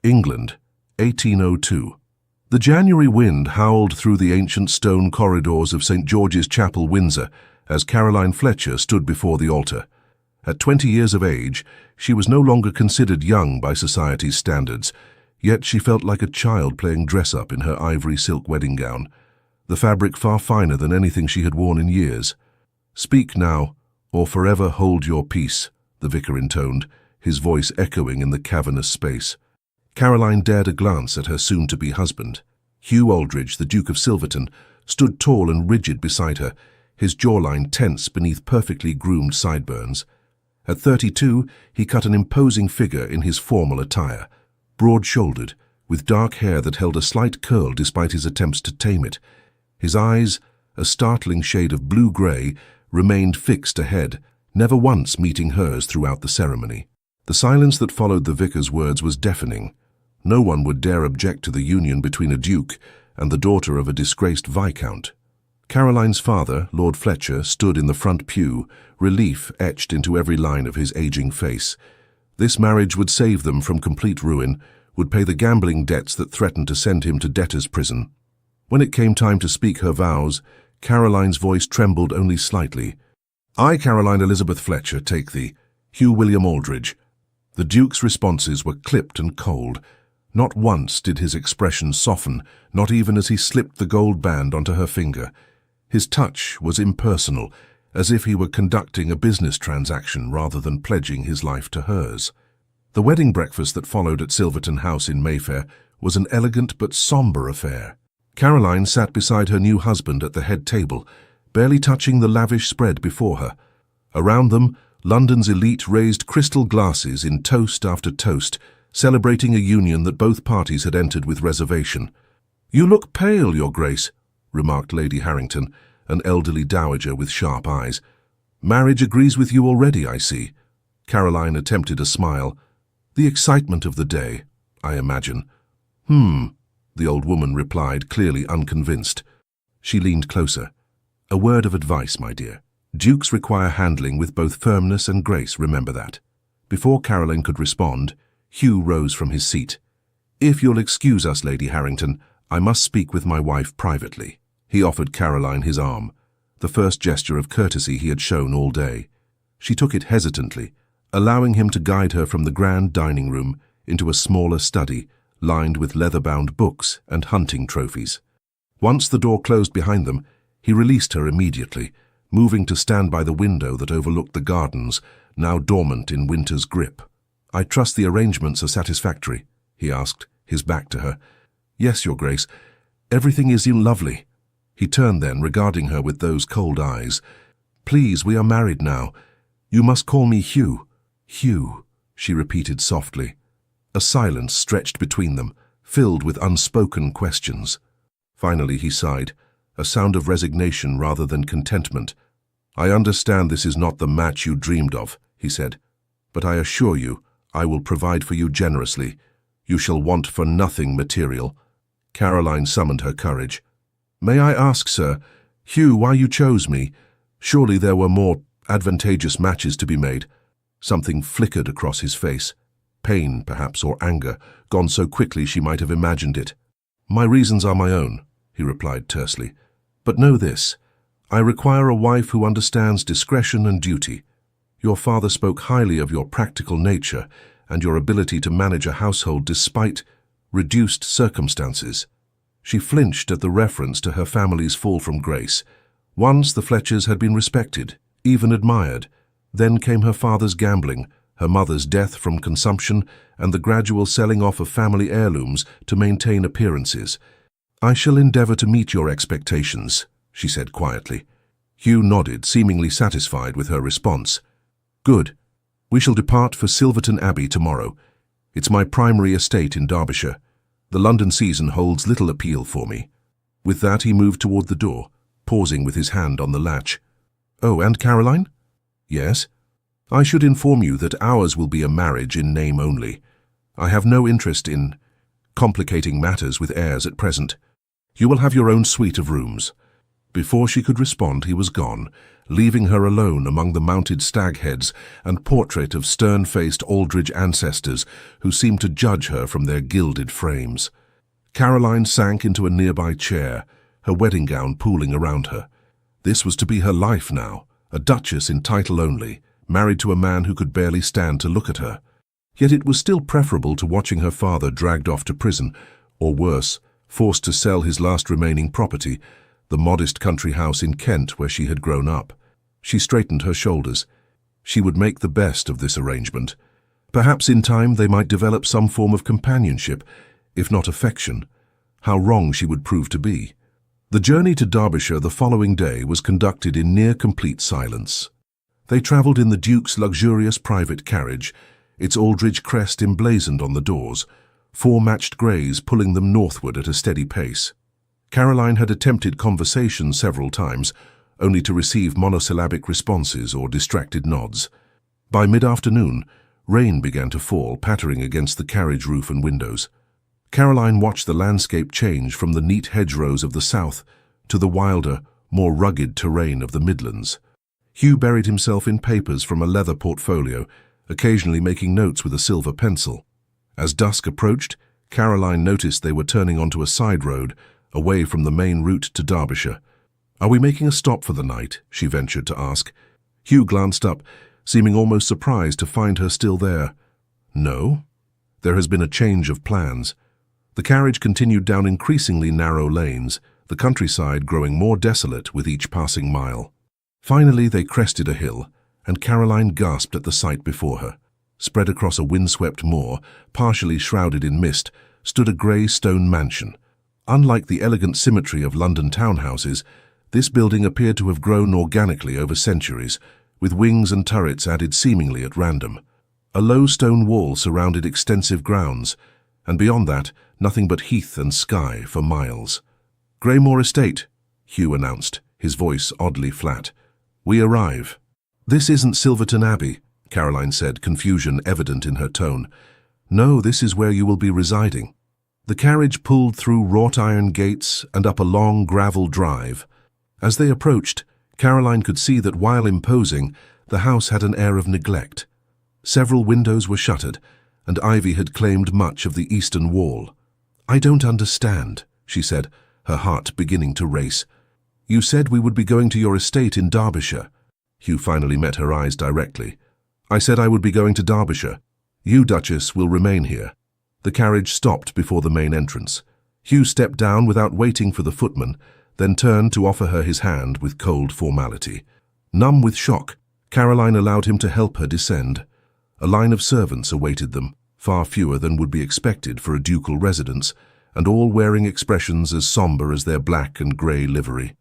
England, 1802. The January wind howled through the ancient stone corridors of St. George's Chapel, Windsor, as Caroline Fletcher stood before the altar. At 20 years of age, she was no longer considered young by society's standards, yet she felt like a child playing dress-up in her ivory silk wedding gown, the fabric far finer than anything she had worn in years. "Speak now, or forever hold your peace," the vicar intoned, his voice echoing in the cavernous space. Caroline dared a glance at her soon-to-be husband. Hugh Aldridge, the Duke of Silverton, stood tall and rigid beside her, his jawline tense beneath perfectly groomed sideburns. At 32, he cut an imposing figure in his formal attire, broad-shouldered, with dark hair that held a slight curl despite his attempts to tame it. His eyes, a startling shade of blue-grey, remained fixed ahead, never once meeting hers throughout the ceremony. The silence that followed the vicar's words was deafening. No one would dare object to the union between a duke and the daughter of a disgraced viscount. Caroline's father, Lord Fletcher, stood in the front pew, relief etched into every line of his aging face. This marriage would save them from complete ruin, would pay the gambling debts that threatened to send him to debtor's prison. When it came time to speak her vows, Caroline's voice trembled only slightly. "I, Caroline Elizabeth Fletcher, take thee, Hugh William Aldridge." The Duke's responses were clipped and cold. Not once did his expression soften, not even as he slipped the gold band onto her finger. His touch was impersonal, as if he were conducting a business transaction rather than pledging his life to hers. The wedding breakfast that followed at Silverton House in Mayfair was an elegant but sombre affair. Caroline sat beside her new husband at the head table, barely touching the lavish spread before her. Around them, London's elite raised crystal glasses in toast after toast, celebrating a union that both parties had entered with reservation. "You look pale, Your Grace," remarked Lady Harrington, an elderly dowager with sharp eyes. "Marriage agrees with you already, I see." Caroline attempted a smile. "The excitement of the day, I imagine." The old woman replied, clearly unconvinced. She leaned closer. "A word of advice, my dear. Dukes require handling with both firmness and grace, remember that." Before Caroline could respond, Hugh rose from his seat. "If you'll excuse us, Lady Harrington, I must speak with my wife privately." He offered Caroline his arm, the first gesture of courtesy he had shown all day. She took it hesitantly, allowing him to guide her from the grand dining room into a smaller study, lined with leather-bound books and hunting trophies. Once the door closed behind them, he released her immediately, moving to stand by the window that overlooked the gardens, now dormant in winter's grip. "I trust the arrangements are satisfactory?" he asked, his back to her. "Yes, Your Grace. Everything is lovely." He turned then, regarding her with those cold eyes. "Please, we are married now. You must call me Hugh." "Hugh," she repeated softly. A silence stretched between them, filled with unspoken questions. Finally he sighed, a sound of resignation rather than contentment. "I understand this is not the match you dreamed of," he said, "but I assure you, I will provide for you generously. You shall want for nothing material." Caroline summoned her courage. "May I ask, sir, Hugh, why you chose me? Surely there were more advantageous matches to be made." Something flickered across his face. Pain, perhaps, or anger, gone so quickly she might have imagined it. "My reasons are my own," he replied tersely. "But know this, I require a wife who understands discretion and duty. Your father spoke highly of your practical nature and your ability to manage a household despite reduced circumstances." She flinched at the reference to her family's fall from grace. Once the Fletchers had been respected, even admired. Then came her father's gambling, her mother's death from consumption, and the gradual selling off of family heirlooms to maintain appearances. "I shall endeavor to meet your expectations," she said quietly. Hugh nodded, seemingly satisfied with her response. "Good. We shall depart for Silverton Abbey tomorrow. It's my primary estate in Derbyshire. The London season holds little appeal for me." With that he moved toward the door, pausing with his hand on the latch. "Oh, and Caroline?" "Yes?" "I should inform you that ours will be a marriage in name only. I have no interest in complicating matters with heirs at present. You will have your own suite of rooms. Before she could respond, he was gone, leaving her alone among the mounted stag heads and portrait of stern-faced Aldridge ancestors who seemed to judge her from their gilded frames. Caroline sank into a nearby chair, her wedding gown pooling around her. This was to be her life now, a duchess in title only, married to a man who could barely stand to look at her. Yet it was still preferable to watching her father dragged off to prison, or worse, forced to sell his last remaining property, the modest country house in Kent where she had grown up. She straightened her shoulders. She would make the best of this arrangement. Perhaps in time they might develop some form of companionship, if not affection. How wrong she would prove to be. The journey to Derbyshire the following day was conducted in near-complete silence. They travelled in the Duke's luxurious private carriage, its Aldridge crest emblazoned on the doors, 4 matched greys pulling them northward at a steady pace. Caroline had attempted conversation several times, only to receive monosyllabic responses or distracted nods. By mid-afternoon, rain began to fall, pattering against the carriage roof and windows. Caroline watched the landscape change from the neat hedgerows of the south to the wilder, more rugged terrain of the Midlands. Hugh buried himself in papers from a leather portfolio, occasionally making notes with a silver pencil. As dusk approached, Caroline noticed they were turning onto a side road, away from the main route to Derbyshire. "Are we making a stop for the night?" she ventured to ask. Hugh glanced up, seeming almost surprised to find her still there. "No. There has been a change of plans." The carriage continued down increasingly narrow lanes, the countryside growing more desolate with each passing mile. Finally they crested a hill, and Caroline gasped at the sight before her. Spread across a windswept moor, partially shrouded in mist, stood a grey stone mansion. Unlike the elegant symmetry of London townhouses, this building appeared to have grown organically over centuries, with wings and turrets added seemingly at random. A low stone wall surrounded extensive grounds, and beyond that, nothing but heath and sky for miles. "Greymoor Estate," Hugh announced, his voice oddly flat. "We arrive." "This isn't Silverton Abbey," Caroline said, confusion evident in her tone. "No, this is where you will be residing." The carriage pulled through wrought-iron gates and up a long gravel drive. As they approached, Caroline could see that while imposing, the house had an air of neglect. Several windows were shuttered, and ivy had claimed much of the eastern wall. "I don't understand," she said, her heart beginning to race. "You said we would be going to your estate in Derbyshire." Hugh finally met her eyes directly. "I said I would be going to Derbyshire. You, Duchess, will remain here." The carriage stopped before the main entrance. Hugh stepped down without waiting for the footman, then turned to offer her his hand with cold formality. Numb with shock, Caroline allowed him to help her descend. A line of servants awaited them, far fewer than would be expected for a ducal residence, and all wearing expressions as sombre as their black and grey livery.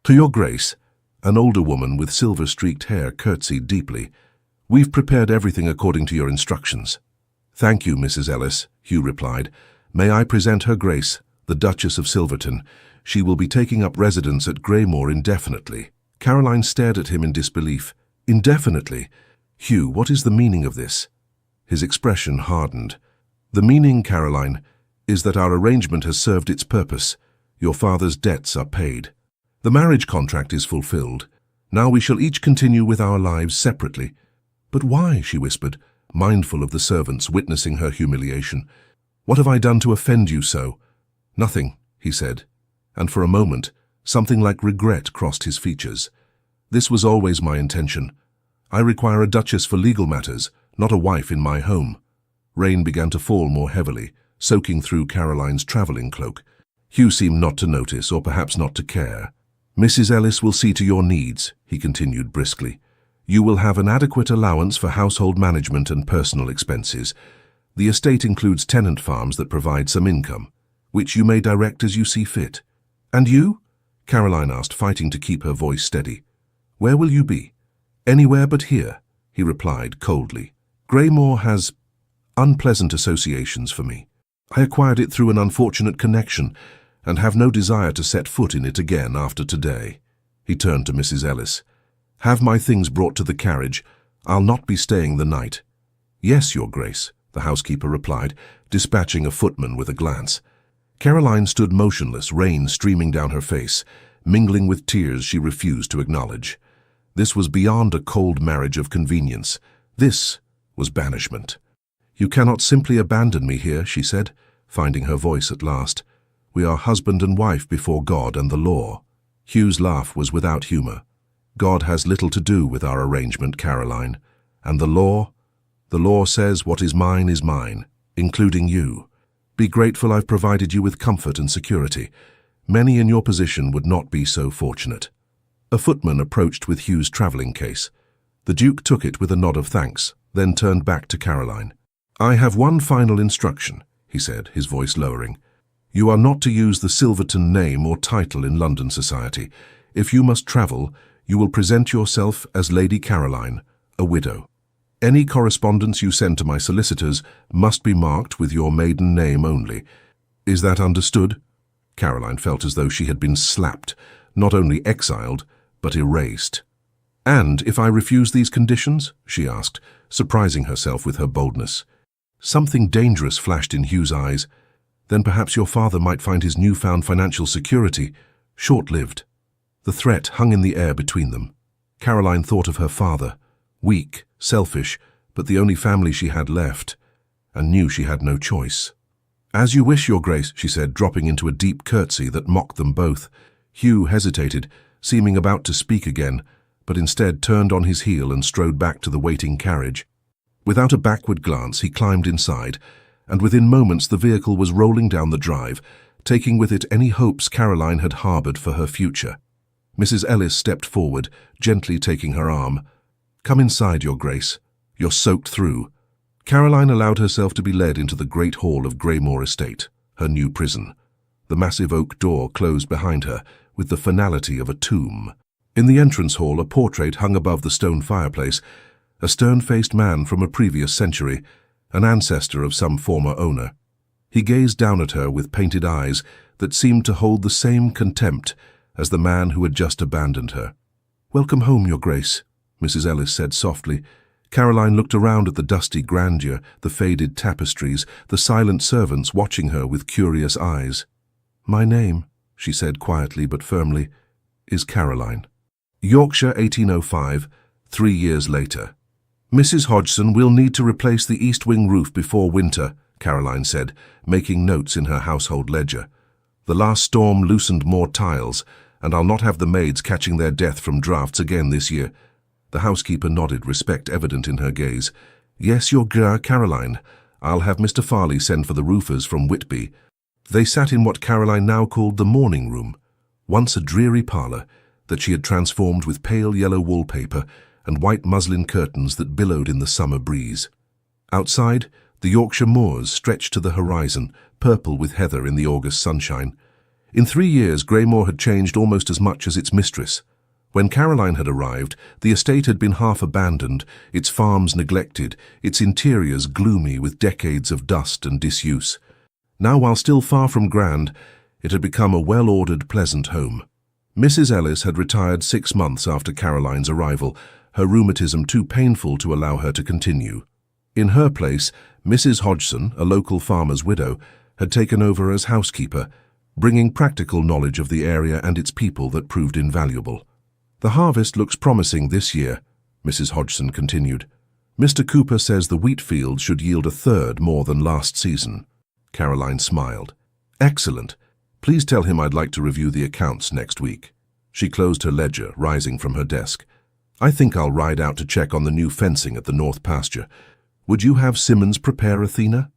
"To your grace," an older woman with silver-streaked hair curtsied deeply. "We've prepared everything according to your instructions." "Thank you, Mrs. Ellis," Hugh replied. "May I present her grace, the Duchess of Silverton. She will be taking up residence at Greymoor indefinitely." Caroline stared at him in disbelief. "Indefinitely? Hugh, what is the meaning of this?" His expression hardened. "The meaning, Caroline, is that our arrangement has served its purpose. Your father's debts are paid. The marriage contract is fulfilled. Now we shall each continue with our lives separately." "But why?" she whispered, mindful of the servants witnessing her humiliation. "What have I done to offend you so?" "Nothing," he said, and for a moment, something like regret crossed his features. "This was always my intention. I require a duchess for legal matters, not a wife in my home." Rain began to fall more heavily, soaking through Caroline's travelling cloak. Hugh seemed not to notice, or perhaps not to care. "Mrs. Ellis will see to your needs," he continued briskly. "You will have an adequate allowance for household management and personal expenses. The estate includes tenant farms that provide some income, which you may direct as you see fit." "And you?" Caroline asked, fighting to keep her voice steady. "Where will you be?" "Anywhere but here," he replied coldly. "Greymoor has unpleasant associations for me. I acquired it through an unfortunate connection, and have no desire to set foot in it again after today." He turned to Mrs. Ellis. "Have my things brought to the carriage. I'll not be staying the night." "Yes, Your Grace," the housekeeper replied, dispatching a footman with a glance. Caroline stood motionless, rain streaming down her face. mingling with tears she refused to acknowledge. This was beyond a cold marriage of convenience. This was banishment. "You cannot simply abandon me here," she said, finding her voice at last. "We are husband and wife before God and the law." Hugh's laugh was without humor. "God has little to do with our arrangement, Caroline. And the law? The law says what is mine, including you. Be grateful I've provided you with comfort and security. Many in your position would not be so fortunate." A footman approached with Hugh's traveling case. The Duke took it with a nod of thanks, then turned back to Caroline. "I have one final instruction," he said, his voice lowering. "You are not to use the Silverton name or title in London society. If you must travel, you will present yourself as Lady Caroline, a widow. Any correspondence you send to my solicitors must be marked with your maiden name only. Is that understood?" Caroline felt as though she had been slapped, not only exiled, but erased. "And if I refuse these conditions?" she asked, surprising herself with her boldness. Something dangerous flashed in Hugh's eyes. "Then perhaps your father might find his newfound financial security short-lived." The threat hung in the air between them. Caroline thought of her father, weak, selfish, but the only family she had left, and knew she had no choice. "As you wish, Your Grace," she said, dropping into a deep curtsy that mocked them both. Hugh hesitated, seeming about to speak again, but instead turned on his heel and strode back to the waiting carriage. Without a backward glance, he climbed inside, and within moments the vehicle was rolling down the drive, taking with it any hopes Caroline had harbored for her future. Mrs. Ellis stepped forward, gently taking her arm. "Come inside, Your Grace. You're soaked through." Caroline allowed herself to be led into the great hall of Greymore Estate, her new prison. The massive oak door closed behind her, with the finality of a tomb. In the entrance hall, a portrait hung above the stone fireplace, a stern-faced man from a previous century, an ancestor of some former owner. He gazed down at her with painted eyes that seemed to hold the same contempt as the man who had just abandoned her. "Welcome home, Your Grace," Mrs. Ellis said softly. Caroline looked around at the dusty grandeur, the faded tapestries, the silent servants watching her with curious eyes. "My name," she said quietly but firmly, "is Caroline." Yorkshire, 1805, 3 years later. "Mrs. Hodgson will need to replace the east wing roof before winter," Caroline said, making notes in her household ledger. "The last storm loosened more tiles, and I'll not have the maids catching their death from drafts again this year." The housekeeper nodded, respect evident in her gaze. "Yes, Your Grace, Caroline. I'll have Mr. Farley send for the roofers from Whitby." They sat in what Caroline now called the morning room, once a dreary parlour that she had transformed with pale yellow wallpaper and white muslin curtains that billowed in the summer breeze. Outside, the Yorkshire moors stretched to the horizon, purple with heather in the August sunshine. In 3 years, Greymore had changed almost as much as its mistress. When Caroline had arrived, the estate had been half abandoned, its farms neglected, its interiors gloomy with decades of dust and disuse. Now, while still far from grand, it had become a well-ordered, pleasant home. Mrs. Ellis had retired 6 months after Caroline's arrival, her rheumatism too painful to allow her to continue. In her place, Mrs. Hodgson, a local farmer's widow, had taken over as housekeeper, bringing practical knowledge of the area and its people that proved invaluable. "The harvest looks promising this year," Mrs. Hodgson continued. "Mr. Cooper says the wheat field should yield a third more than last season." Caroline smiled. "Excellent. Please tell him I'd like to review the accounts next week." She closed her ledger, rising from her desk. "I think I'll ride out to check on the new fencing at the north pasture. Would you have Simmons prepare Athena?"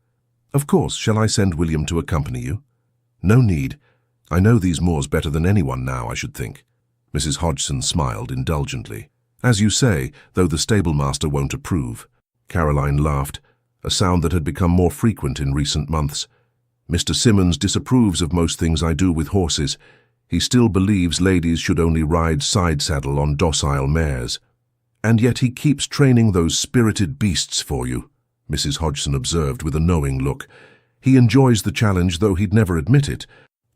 "Of course. Shall I send William to accompany you?" "No need. I know these moors better than anyone now, I should think." Mrs. Hodgson smiled indulgently. "As you say, though the stablemaster won't approve." Caroline laughed, a sound that had become more frequent in recent months. "Mr. Simmons disapproves of most things I do with horses. He still believes ladies should only ride side-saddle on docile mares." "And yet he keeps training those spirited beasts for you," Mrs. Hodgson observed with a knowing look. "He enjoys the challenge, though he'd never admit it."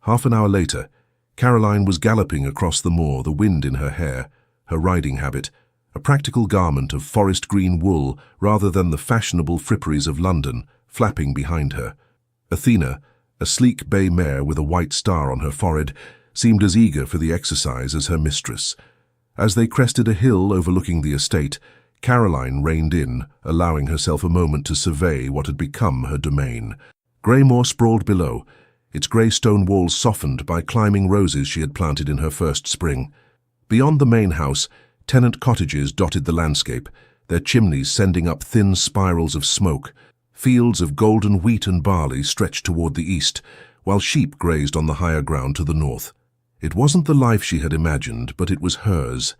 Half an hour later, Caroline was galloping across the moor, the wind in her hair, her riding habit, a practical garment of forest green wool rather than the fashionable fripperies of London, flapping behind her. Athena, a sleek bay mare with a white star on her forehead, seemed as eager for the exercise as her mistress. As they crested a hill overlooking the estate, Caroline reined in, allowing herself a moment to survey what had become her domain. Greymore sprawled below, its grey stone walls softened by climbing roses she had planted in her first spring. Beyond the main house, tenant cottages dotted the landscape, their chimneys sending up thin spirals of smoke. Fields of golden wheat and barley stretched toward the east, while sheep grazed on the higher ground to the north. It wasn't the life she had imagined, but it was hers.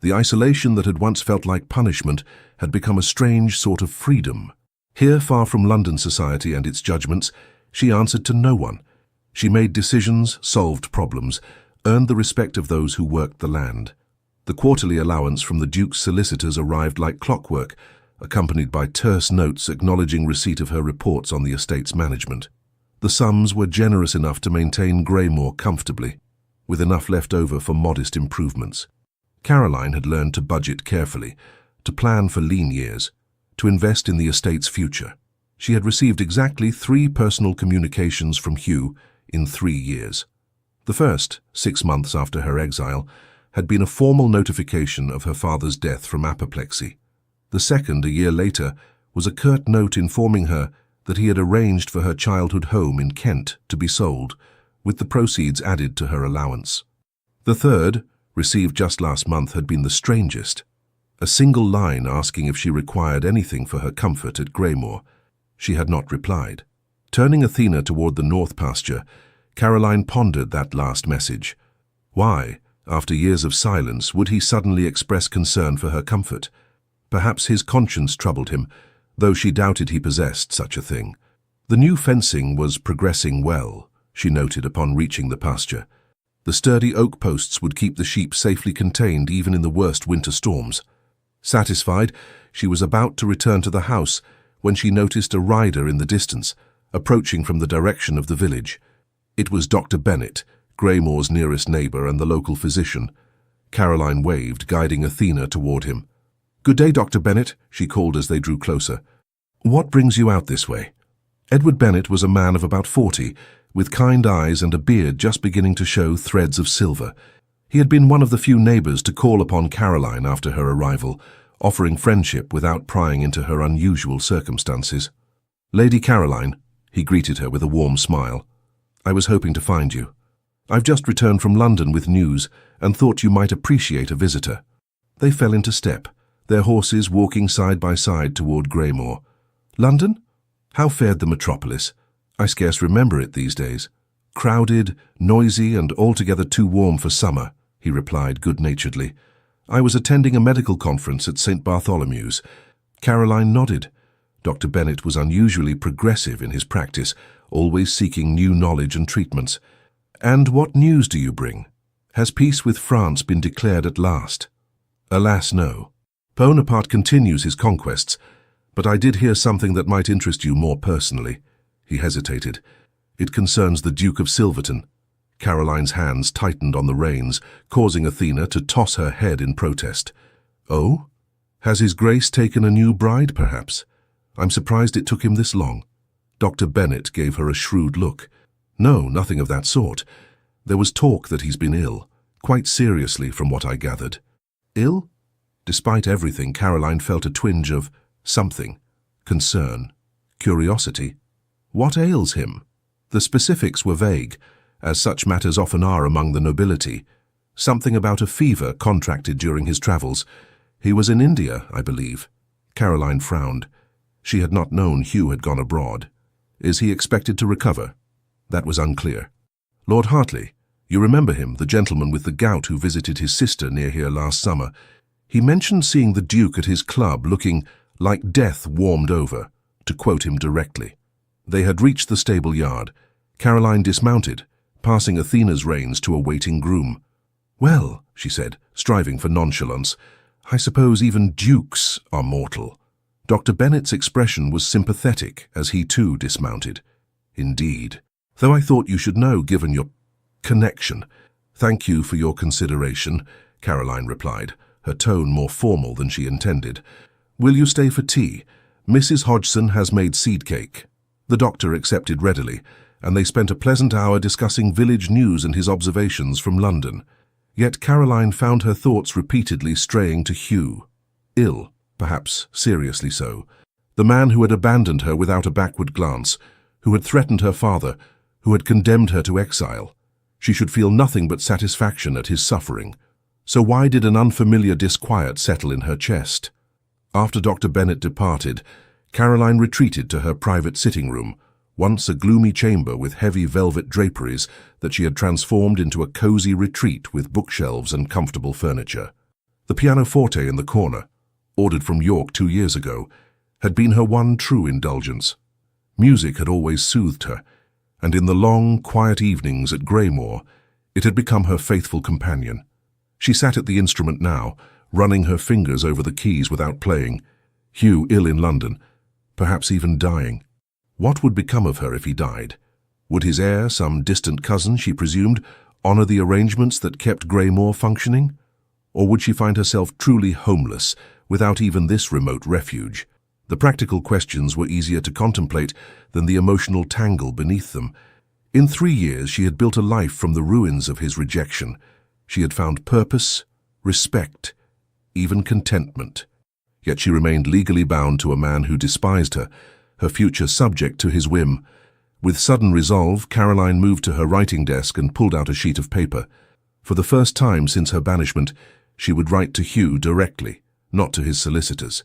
The isolation that had once felt like punishment had become a strange sort of freedom. Here, far from London society and its judgments, she answered to no one. She made decisions, solved problems, earned the respect of those who worked the land. The quarterly allowance from the Duke's solicitors arrived like clockwork, accompanied by terse notes acknowledging receipt of her reports on the estate's management. The sums were generous enough to maintain Greymore comfortably, with enough left over for modest improvements. Caroline had learned to budget carefully, to plan for lean years, to invest in the estate's future. She had received exactly 3 personal communications from Hugh in 3 years. The first, 6 months after her exile, had been a formal notification of her father's death from apoplexy. The second, a year later, was a curt note informing her that he had arranged for her childhood home in Kent to be sold, with the proceeds added to her allowance. The third, received just last month, had been the strangest. A single line asking if she required anything for her comfort at Greymore. She had not replied. Turning Athena toward the north pasture, Caroline pondered that last message. Why, after years of silence, would he suddenly express concern for her comfort? Perhaps his conscience troubled him, though she doubted he possessed such a thing. The new fencing was progressing well, she noted upon reaching the pasture. The sturdy oak posts would keep the sheep safely contained even in the worst winter storms. Satisfied, she was about to return to the house when she noticed a rider in the distance, approaching from the direction of the village. It was Dr. Bennet, Greymore's nearest neighbour and the local physician. Caroline waved, guiding Athena toward him. "Good day, Dr. Bennet," she called as they drew closer. "What brings you out this way?" Edward Bennet was a man of about 40, with kind eyes and a beard just beginning to show threads of silver. He had been one of the few neighbours to call upon Caroline after her arrival, offering friendship without prying into her unusual circumstances. "Lady Caroline," he greeted her with a warm smile, "I was hoping to find you. I've just returned from London with news and thought you might appreciate a visitor." They fell into step, their horses walking side by side toward Greymore. "London? How fared the metropolis? I scarce remember it these days." "Crowded, noisy, and altogether too warm for summer," he replied good-naturedly. "I was attending a medical conference at St. Bartholomew's." Caroline nodded. Dr. Bennet was unusually progressive in his practice, always seeking new knowledge and treatments. "And what news do you bring? Has peace with France been declared at last?" "Alas, no. Bonaparte continues his conquests, but I did hear something that might interest you more personally." He hesitated. "It concerns the Duke of Silverton." Caroline's hands tightened on the reins, causing Athena to toss her head in protest. "Oh? Has His Grace taken a new bride, perhaps? I'm surprised it took him this long." Dr. Bennet gave her a shrewd look. "No, nothing of that sort. There was talk that he's been ill, quite seriously from what I gathered." "Ill?" Despite everything, Caroline felt a twinge of something. Concern. Curiosity. What ails him? The specifics were vague, as such matters often are among the nobility. Something about a fever contracted during his travels. He was in India, I believe. Caroline frowned. She had not known Hugh had gone abroad. "Is he expected to recover?" That was unclear. "Lord Hartley, you remember him, the gentleman with the gout who visited his sister near here last summer. He mentioned seeing the Duke at his club looking like death warmed over, to quote him directly." They had reached the stable yard. Caroline dismounted, passing Athena's reins to a waiting groom. "Well," she said, striving for nonchalance, "I suppose even dukes are mortal." Dr. Bennet's expression was sympathetic as he too dismounted. "Indeed. Though I thought you should know, given your connection." "Thank you for your consideration," Caroline replied, her tone more formal than she intended. "Will you stay for tea? Mrs. Hodgson has made seed cake." The doctor accepted readily, and they spent a pleasant hour discussing village news and his observations from London. Yet Caroline found her thoughts repeatedly straying to Hugh. Ill, perhaps seriously so. The man who had abandoned her without a backward glance, who had threatened her father, who had condemned her to exile. She should feel nothing but satisfaction at his suffering. So why did an unfamiliar disquiet settle in her chest? After Dr. Bennet departed, Caroline retreated to her private sitting room, once a gloomy chamber with heavy velvet draperies that she had transformed into a cozy retreat with bookshelves and comfortable furniture. The pianoforte in the corner, ordered from York 2 years ago, had been her one true indulgence. Music had always soothed her, and in the long, quiet evenings at Greymore, it had become her faithful companion. She sat at the instrument now, running her fingers over the keys without playing. Hugh ill in London, perhaps even dying. What would become of her if he died? Would his heir, some distant cousin, she presumed, honour the arrangements that kept Greymore functioning? Or would she find herself truly homeless, without even this remote refuge? The practical questions were easier to contemplate than the emotional tangle beneath them. In 3 years she had built a life from the ruins of his rejection. She had found purpose, respect, even contentment. Yet she remained legally bound to a man who despised her, her future subject to his whim. With sudden resolve, Caroline moved to her writing desk and pulled out a sheet of paper. For the first time since her banishment, she would write to Hugh directly, not to his solicitors.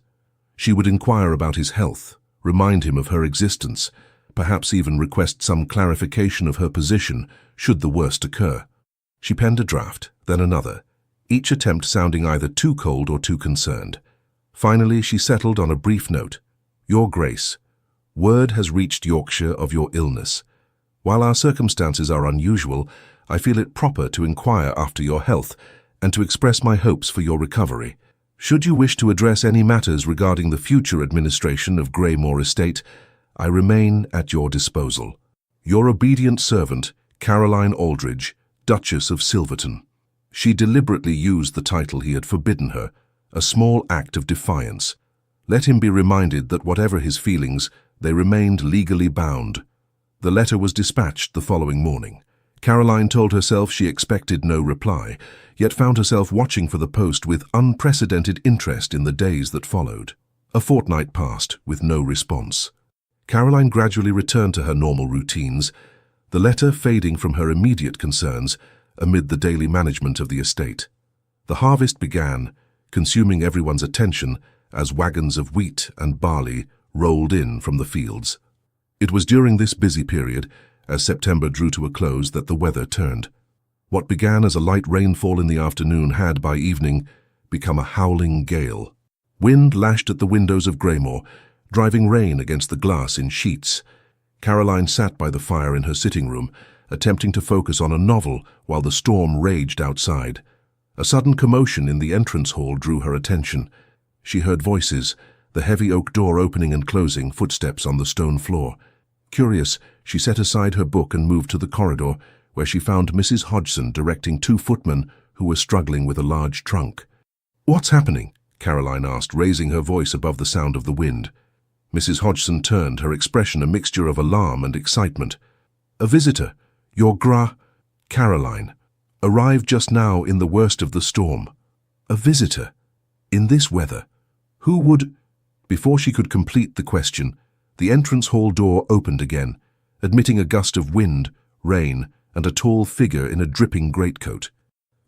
She would inquire about his health, remind him of her existence, perhaps even request some clarification of her position should the worst occur. She penned a draft, then another, each attempt sounding either too cold or too concerned. Finally, she settled on a brief note. Your Grace, word has reached Yorkshire of your illness. While our circumstances are unusual, I feel it proper to inquire after your health and to express my hopes for your recovery. Should you wish to address any matters regarding the future administration of Greymore Estate, I remain at your disposal. Your obedient servant, Caroline Aldridge, Duchess of Silverton. She deliberately used the title he had forbidden her, a small act of defiance. Let him be reminded that whatever his feelings, they remained legally bound. The letter was dispatched the following morning. Caroline told herself she expected no reply, yet found herself watching for the post with unprecedented interest in the days that followed. A fortnight passed with no response. Caroline gradually returned to her normal routines, the letter fading from her immediate concerns amid the daily management of the estate. The harvest began, consuming everyone's attention as wagons of wheat and barley rolled in from the fields. It was during this busy period, as September drew to a close, that the weather turned. What began as a light rainfall in the afternoon had, by evening, become a howling gale. Wind lashed at the windows of Greymore, driving rain against the glass in sheets. Caroline sat by the fire in her sitting room, attempting to focus on a novel while the storm raged outside. A sudden commotion in the entrance hall drew her attention. She heard voices, the heavy oak door opening and closing, footsteps on the stone floor. Curious, she set aside her book and moved to the corridor, where she found Mrs. Hodgson directing 2 footmen who were struggling with a large trunk. "What's happening?" Caroline asked, raising her voice above the sound of the wind. Mrs. Hodgson turned, her expression a mixture of alarm and excitement. "A visitor, your Caroline, arrived just now in the worst of the storm." "A visitor? In this weather? Who would—" Before she could complete the question, the entrance hall door opened again, admitting a gust of wind, rain, and a tall figure in a dripping greatcoat.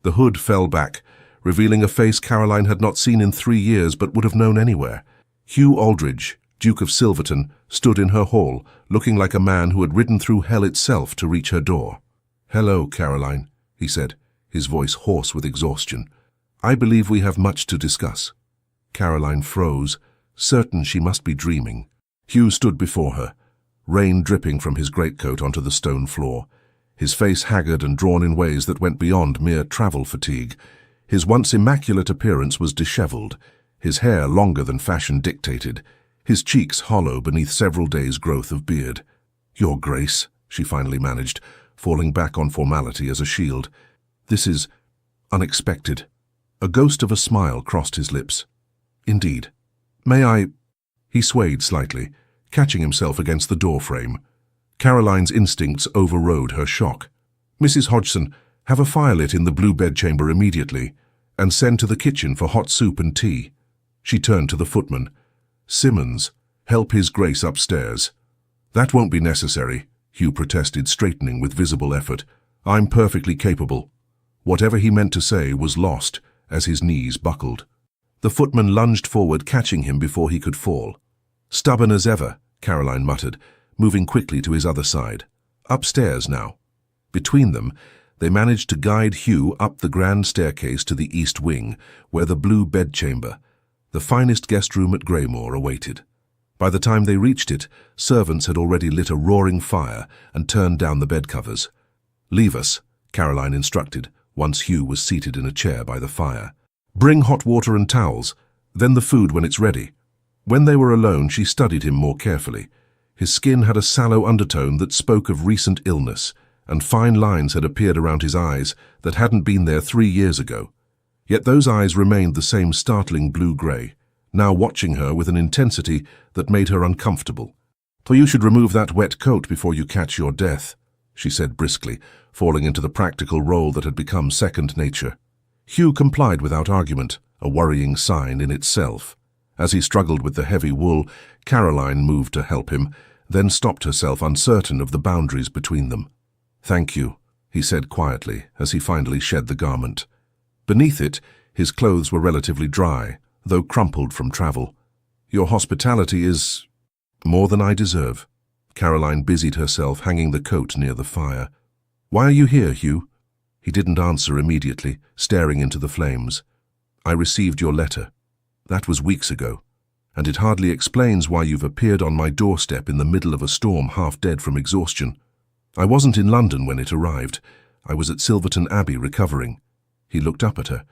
The hood fell back, revealing a face Caroline had not seen in 3 years but would have known anywhere. Hugh Aldridge, Duke of Silverton, stood in her hall, looking like a man who had ridden through hell itself to reach her door. "Hello, Caroline," he said, his voice hoarse with exhaustion. "I believe we have much to discuss." Caroline froze, certain she must be dreaming. Hugh stood before her, rain dripping from his greatcoat onto the stone floor, his face haggard and drawn in ways that went beyond mere travel fatigue. His once immaculate appearance was dishevelled, his hair longer than fashion dictated, his cheeks hollow beneath several days' growth of beard. "Your Grace," she finally managed, falling back on formality as a shield. "This is unexpected." A ghost of a smile crossed his lips. "Indeed. May I—" He swayed slightly, catching himself against the doorframe. Caroline's instincts overrode her shock. "Mrs. Hodgson, have a fire lit in the blue bedchamber immediately, and send to the kitchen for hot soup and tea." She turned to the footman. "Simmons, help His Grace upstairs." "That won't be necessary," Hugh protested, straightening with visible effort. "I'm perfectly capable." Whatever he meant to say was lost as his knees buckled. The footman lunged forward, catching him before he could fall. "Stubborn as ever," Caroline muttered, moving quickly to his other side. "Upstairs now." Between them, they managed to guide Hugh up the grand staircase to the east wing, where the blue bedchamber, the finest guest room at Greymore, awaited. By the time they reached it, servants had already lit a roaring fire and turned down the bedcovers. "Leave us," Caroline instructed, once Hugh was seated in a chair by the fire. "Bring hot water and towels, then the food when it's ready." When they were alone, she studied him more carefully. His skin had a sallow undertone that spoke of recent illness, and fine lines had appeared around his eyes that hadn't been there 3 years ago. Yet those eyes remained the same startling blue-grey, now watching her with an intensity that made her uncomfortable. "So you should remove that wet coat before you catch your death," she said briskly, falling into the practical role that had become second nature. Hugh complied without argument, a worrying sign in itself. As he struggled with the heavy wool, Caroline moved to help him, then stopped herself, uncertain of the boundaries between them. "Thank you," he said quietly as he finally shed the garment. Beneath it, his clothes were relatively dry, though crumpled from travel. "Your hospitality is more than I deserve." Caroline busied herself hanging the coat near the fire. "Why are you here, Hugh?" He didn't answer immediately, staring into the flames. "I received your letter. That was weeks ago, and it hardly explains why you've appeared on my doorstep in the middle of a storm, half dead from exhaustion. I wasn't in London when it arrived. I was at Silverton Abbey recovering." He looked up at her.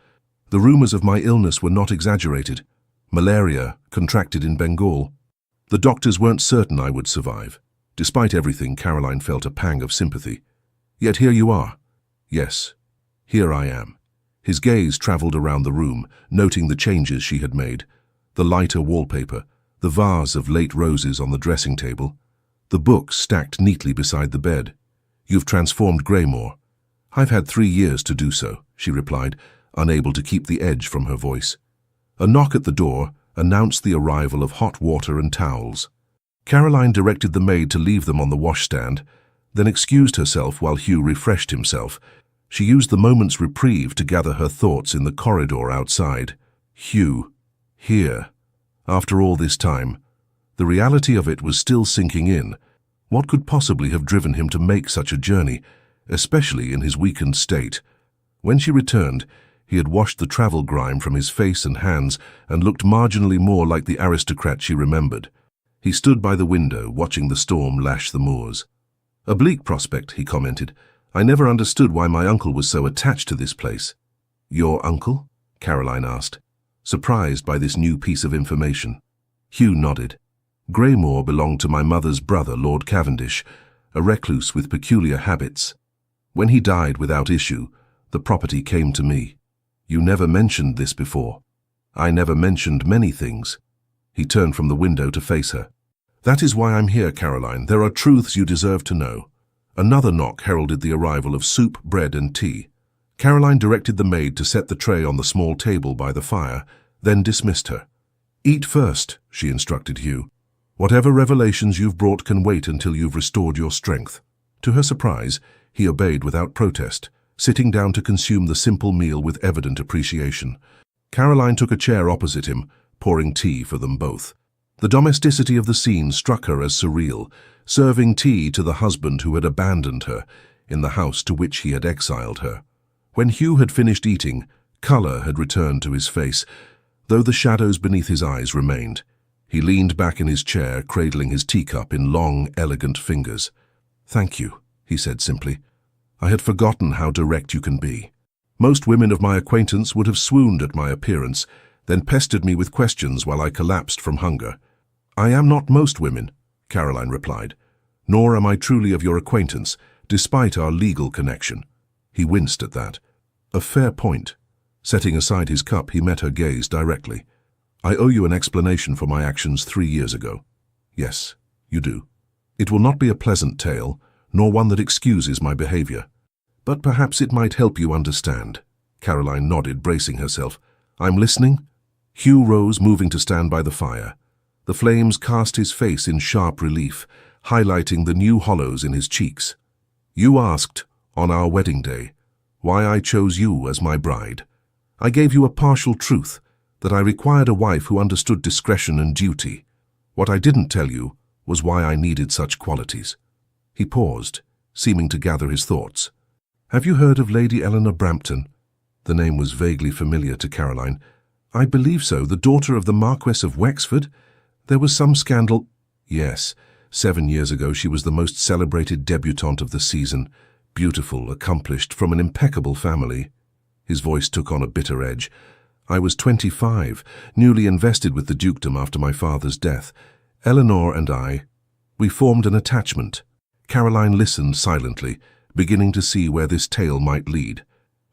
"The rumours of my illness were not exaggerated. Malaria, contracted in Bengal. The doctors weren't certain I would survive." Despite everything, Caroline felt a pang of sympathy. "Yet here you are." "Yes, here I am." His gaze travelled around the room, noting the changes she had made. The lighter wallpaper, the vase of late roses on the dressing table, the books stacked neatly beside the bed. "You've transformed Greymore." "I've had 3 years to do so," she replied, unable to keep the edge from her voice. A knock at the door announced the arrival of hot water and towels. Caroline directed the maid to leave them on the washstand, then excused herself while Hugh refreshed himself. She used the moment's reprieve to gather her thoughts in the corridor outside. Hugh, here, after all this time. The reality of it was still sinking in. What could possibly have driven him to make such a journey, especially in his weakened state? When she returned, he had washed the travel grime from his face and hands and looked marginally more like the aristocrat she remembered. He stood by the window, watching the storm lash the moors. "A bleak prospect," he commented. "I never understood why my uncle was so attached to this place." "Your uncle?" Caroline asked, surprised by this new piece of information. Hugh nodded. "Greymore belonged to my mother's brother, Lord Cavendish, a recluse with peculiar habits. When he died without issue, the property came to me. You never mentioned this before." "I never mentioned many things." He turned from the window to face her. "That is why I'm here, Caroline. There are truths you deserve to know." Another knock heralded the arrival of soup, bread, and tea. Caroline directed the maid to set the tray on the small table by the fire, then dismissed her. "Eat first," she instructed Hugh. "Whatever revelations you've brought can wait until you've restored your strength." To her surprise, he obeyed without protest, sitting down to consume the simple meal with evident appreciation. Caroline took a chair opposite him, pouring tea for them both. The domesticity of the scene struck her as surreal, serving tea to the husband who had abandoned her, in the house to which he had exiled her. When Hugh had finished eating, colour had returned to his face, though the shadows beneath his eyes remained. He leaned back in his chair, cradling his teacup in long, elegant fingers. "Thank you," he said simply. "I had forgotten how direct you can be. Most women of my acquaintance would have swooned at my appearance, then pestered me with questions while I collapsed from hunger." "I am not most women," Caroline replied, "nor am I truly of your acquaintance, despite our legal connection." He winced at that. "A fair point." Setting aside his cup, he met her gaze directly. "I owe you an explanation for my actions 3 years ago." "Yes, you do." It will not be a pleasant tale, nor one that excuses my behavior. But perhaps it might help you understand. Caroline nodded, bracing herself. I'm listening. Hugh rose, moving to stand by the fire. The flames cast his face in sharp relief, highlighting the new hollows in his cheeks. You asked, on our wedding day, why I chose you as my bride. I gave you a partial truth, that I required a wife who understood discretion and duty. What I didn't tell you was why I needed such qualities. He paused, seeming to gather his thoughts. Have you heard of Lady Eleanor Brampton? The name was vaguely familiar to Caroline. I believe so, the daughter of the Marquess of Wexford. There was some scandal. Yes, 7 years ago she was the most celebrated debutante of the season. Beautiful, accomplished, from an impeccable family. His voice took on a bitter edge. I was 25, newly invested with the dukedom after my father's death. Eleanor and we formed an attachment. Caroline listened silently, beginning to see where this tale might lead.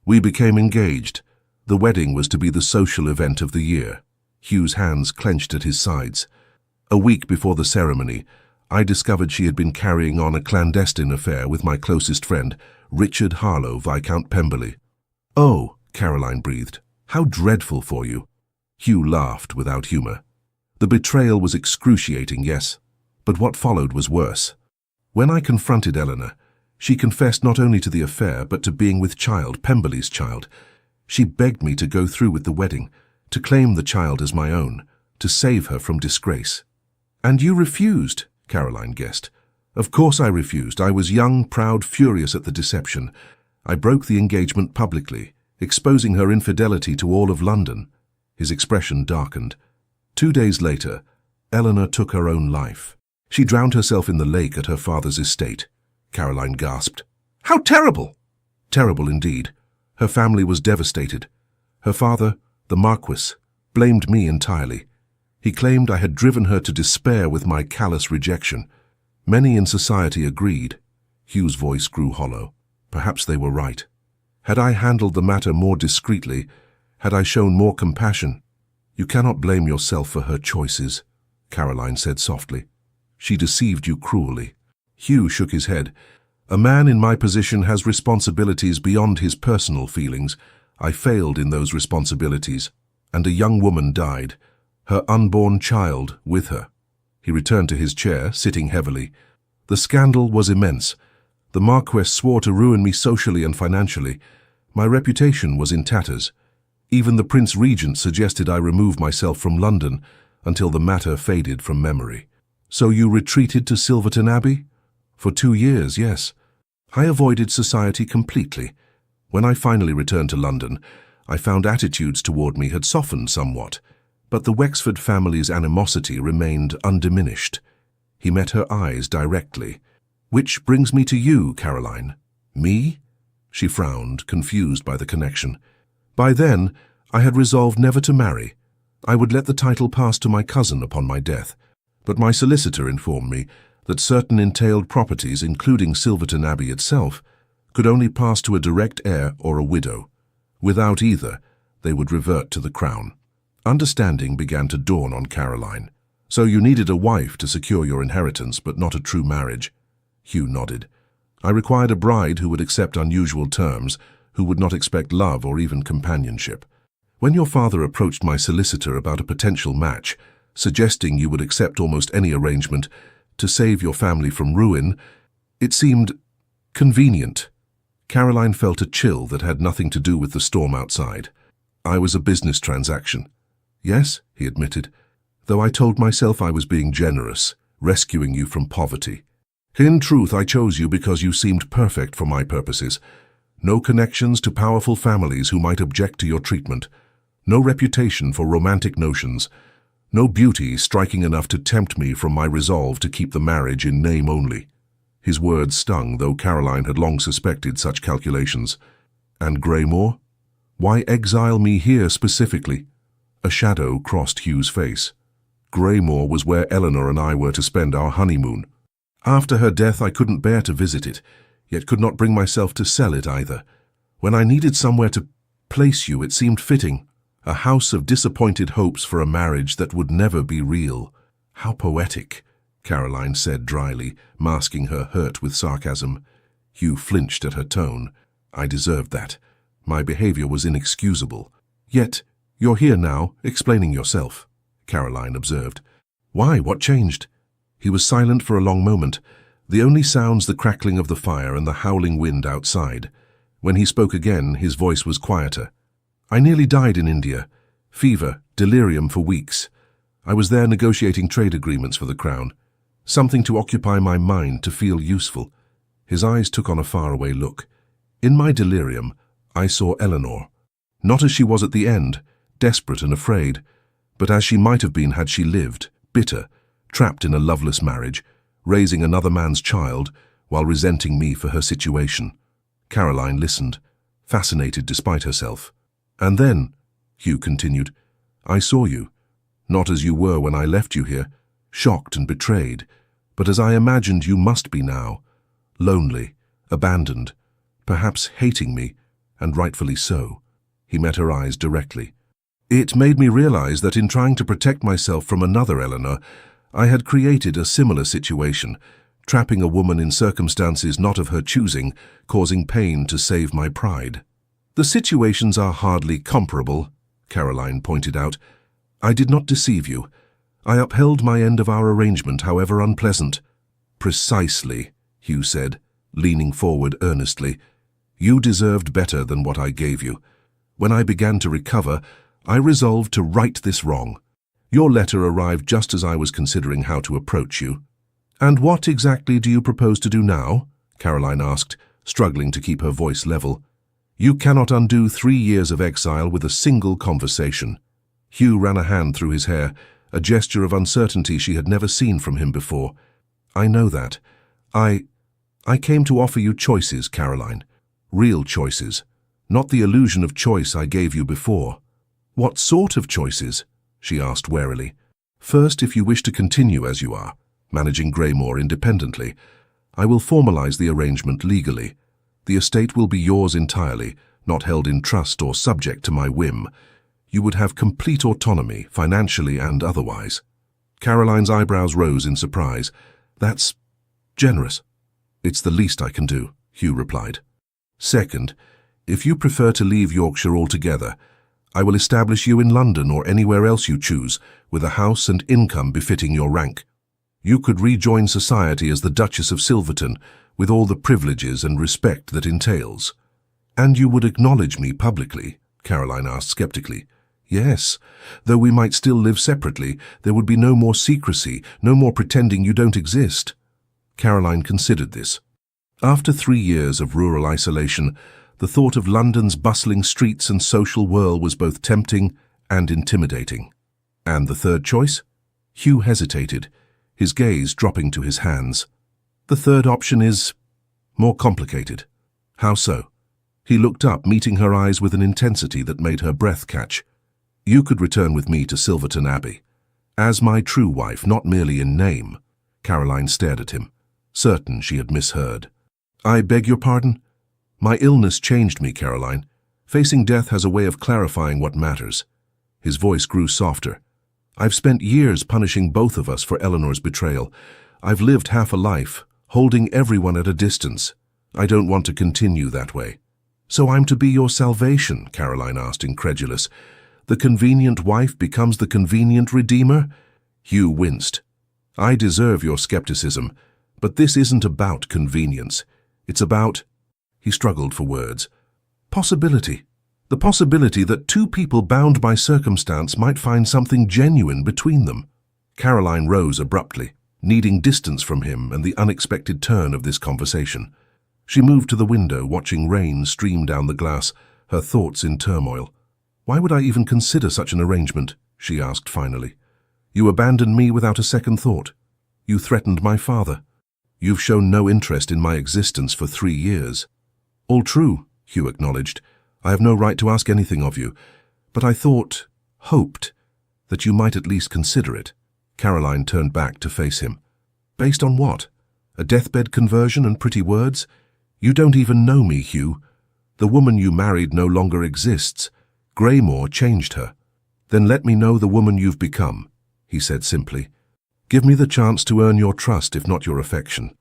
We became engaged. The wedding was to be the social event of the year. Hugh's hands clenched at his sides. A week before the ceremony, I discovered she had been carrying on a clandestine affair with my closest friend, Richard Harlow, Viscount Pemberley. Oh, Caroline breathed. How dreadful for you. Hugh laughed without humor. The betrayal was excruciating, yes, but what followed was worse. When I confronted Eleanor, she confessed not only to the affair but to being with child, Pemberley's child. She begged me to go through with the wedding, to claim the child as my own, to save her from disgrace. And you refused, Caroline guessed. Of course I refused. I was young, proud, furious at the deception. I broke the engagement publicly, exposing her infidelity to all of London. His expression darkened. 2 days later, Eleanor took her own life. She drowned herself in the lake at her father's estate. Caroline gasped. How terrible! Terrible indeed. Her family was devastated. Her father, the Marquis, blamed me entirely. He claimed I had driven her to despair with my callous rejection. Many in society agreed. Hugh's voice grew hollow. Perhaps they were right. Had I handled the matter more discreetly, had I shown more compassion, you cannot blame yourself for her choices, Caroline said softly. She deceived you cruelly. Hugh shook his head. A man in my position has responsibilities beyond his personal feelings. I failed in those responsibilities, and a young woman died, her unborn child with her. He returned to his chair, sitting heavily. The scandal was immense. The Marquess swore to ruin me socially and financially. My reputation was in tatters. Even the Prince Regent suggested I remove myself from London until the matter faded from memory. So you retreated to Silverton Abbey? For 2 years, yes. I avoided society completely. When I finally returned to London, I found attitudes toward me had softened somewhat, but the Wexford family's animosity remained undiminished. He met her eyes directly. Which brings me to you, Caroline. Me? She frowned, confused by the connection. By then, I had resolved never to marry. I would let the title pass to my cousin upon my death, but my solicitor informed me that certain entailed properties, including Silverton Abbey itself, could only pass to a direct heir or a widow. Without either, they would revert to the crown. Understanding began to dawn on Caroline. So you needed a wife to secure your inheritance, but not a true marriage. Hugh nodded. I required a bride who would accept unusual terms, who would not expect love or even companionship. When your father approached my solicitor about a potential match, suggesting you would accept almost any arrangement to save your family from ruin, it seemed convenient. Caroline felt a chill that had nothing to do with the storm outside. I was a business transaction. Yes, he admitted, though I told myself I was being generous, rescuing you from poverty. In truth, I chose you because you seemed perfect for my purposes. No connections to powerful families who might object to your treatment. No reputation for romantic notions. No beauty striking enough to tempt me from my resolve to keep the marriage in name only. His words stung, though Caroline had long suspected such calculations. And Greymore? Why exile me here specifically? A shadow crossed Hugh's face. Greymore was where Eleanor and I were to spend our honeymoon. After her death, I couldn't bear to visit it, yet could not bring myself to sell it either. When I needed somewhere to place you, it seemed fitting. A house of disappointed hopes for a marriage that would never be real. How poetic. Caroline said dryly, masking her hurt with sarcasm. Hugh flinched at her tone. I deserved that. My behavior was inexcusable. Yet, you're here now, explaining yourself, Caroline observed. Why? What changed? He was silent for a long moment, the only sounds the crackling of the fire and the howling wind outside. When he spoke again, his voice was quieter. I nearly died in India. Fever, delirium for weeks. I was there negotiating trade agreements for the Crown. Something to occupy my mind, to feel useful. His eyes took on a faraway look. In my delirium, I saw Eleanor. Not as she was at the end, desperate and afraid, but as she might have been had she lived, bitter, trapped in a loveless marriage, raising another man's child while resenting me for her situation. Caroline listened, fascinated despite herself. And then, Hugh continued, I saw you, not as you were when I left you here, shocked and betrayed, but as I imagined you must be now, lonely, abandoned, perhaps hating me, and rightfully so. He met her eyes directly. It made me realize that in trying to protect myself from another Eleanor, I had created a similar situation, trapping a woman in circumstances not of her choosing, causing pain to save my pride. The situations are hardly comparable, Caroline pointed out. I did not deceive you. I upheld my end of our arrangement, however unpleasant. Precisely, Hugh said, leaning forward earnestly. You deserved better than what I gave you. When I began to recover, I resolved to right this wrong. Your letter arrived just as I was considering how to approach you. And what exactly do you propose to do now? Caroline asked, struggling to keep her voice level. You cannot undo 3 years of exile with a single conversation. Hugh ran a hand through his hair, a gesture of uncertainty she had never seen from him before. I know that. I came to offer you choices, Caroline. Real choices. Not the illusion of choice I gave you before. What sort of choices? She asked warily. First, if you wish to continue as you are, managing Greymore independently, I will formalize the arrangement legally. The estate will be yours entirely, not held in trust or subject to my whim. You would have complete autonomy, financially and otherwise. Caroline's eyebrows rose in surprise. That's generous. It's the least I can do, Hugh replied. Second, if you prefer to leave Yorkshire altogether, I will establish you in London or anywhere else you choose, with a house and income befitting your rank. You could rejoin society as the Duchess of Silverton, with all the privileges and respect that entails. And you would acknowledge me publicly? Caroline asked skeptically. Yes, though we might still live separately, there would be no more secrecy, no more pretending you don't exist. Caroline considered this. After 3 years of rural isolation, the thought of London's bustling streets and social whirl was both tempting and intimidating. And the third choice? Hugh hesitated, his gaze dropping to his hands. The third option is more complicated. How so? He looked up, meeting her eyes with an intensity that made her breath catch. You could return with me to Silverton Abbey. As my true wife, not merely in name. Caroline stared at him, certain she had misheard. I beg your pardon? My illness changed me, Caroline. Facing death has a way of clarifying what matters. His voice grew softer. I've spent years punishing both of us for Eleanor's betrayal. I've lived half a life, holding everyone at a distance. I don't want to continue that way. So I'm to be your salvation? Caroline asked, incredulous. The convenient wife becomes the convenient redeemer? Hugh winced. I deserve your skepticism, but this isn't about convenience. It's about... He struggled for words. Possibility. The possibility that two people bound by circumstance might find something genuine between them. Caroline rose abruptly, needing distance from him and the unexpected turn of this conversation. She moved to the window, watching rain stream down the glass, her thoughts in turmoil. Why would I even consider such an arrangement? She asked finally. You abandoned me without a second thought. You threatened my father. You've shown no interest in my existence for 3 years. All true, Hugh acknowledged. I have no right to ask anything of you, but I hoped, that you might at least consider it. Caroline turned back to face him. Based on what? A deathbed conversion and pretty words? You don't even know me, Hugh. The woman you married no longer exists. Greymore changed her. Then let me know the woman you've become, he said simply. Give me the chance to earn your trust, if not your affection.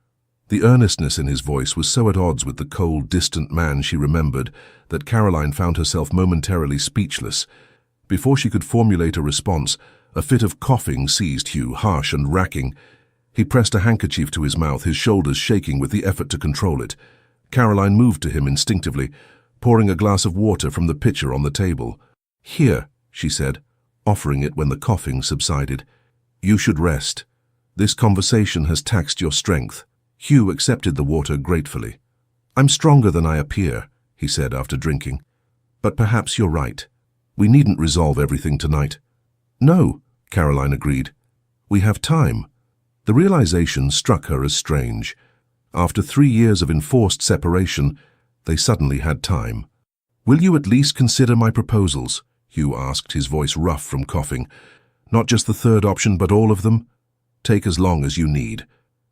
The earnestness in his voice was so at odds with the cold, distant man she remembered that Caroline found herself momentarily speechless. Before she could formulate a response, a fit of coughing seized Hugh, harsh and racking. He pressed a handkerchief to his mouth, his shoulders shaking with the effort to control it. Caroline moved to him instinctively, pouring a glass of water from the pitcher on the table. "Here," she said, offering it when the coughing subsided. "You should rest. This conversation has taxed your strength." Hugh accepted the water gratefully. "I'm stronger than I appear," he said after drinking. "But perhaps you're right. We needn't resolve everything tonight." "No," Caroline agreed. "We have time." The realization struck her as strange. After 3 years of enforced separation, they suddenly had time. "Will you at least consider my proposals?" Hugh asked, his voice rough from coughing. "Not just the third option, but all of them? Take as long as you need."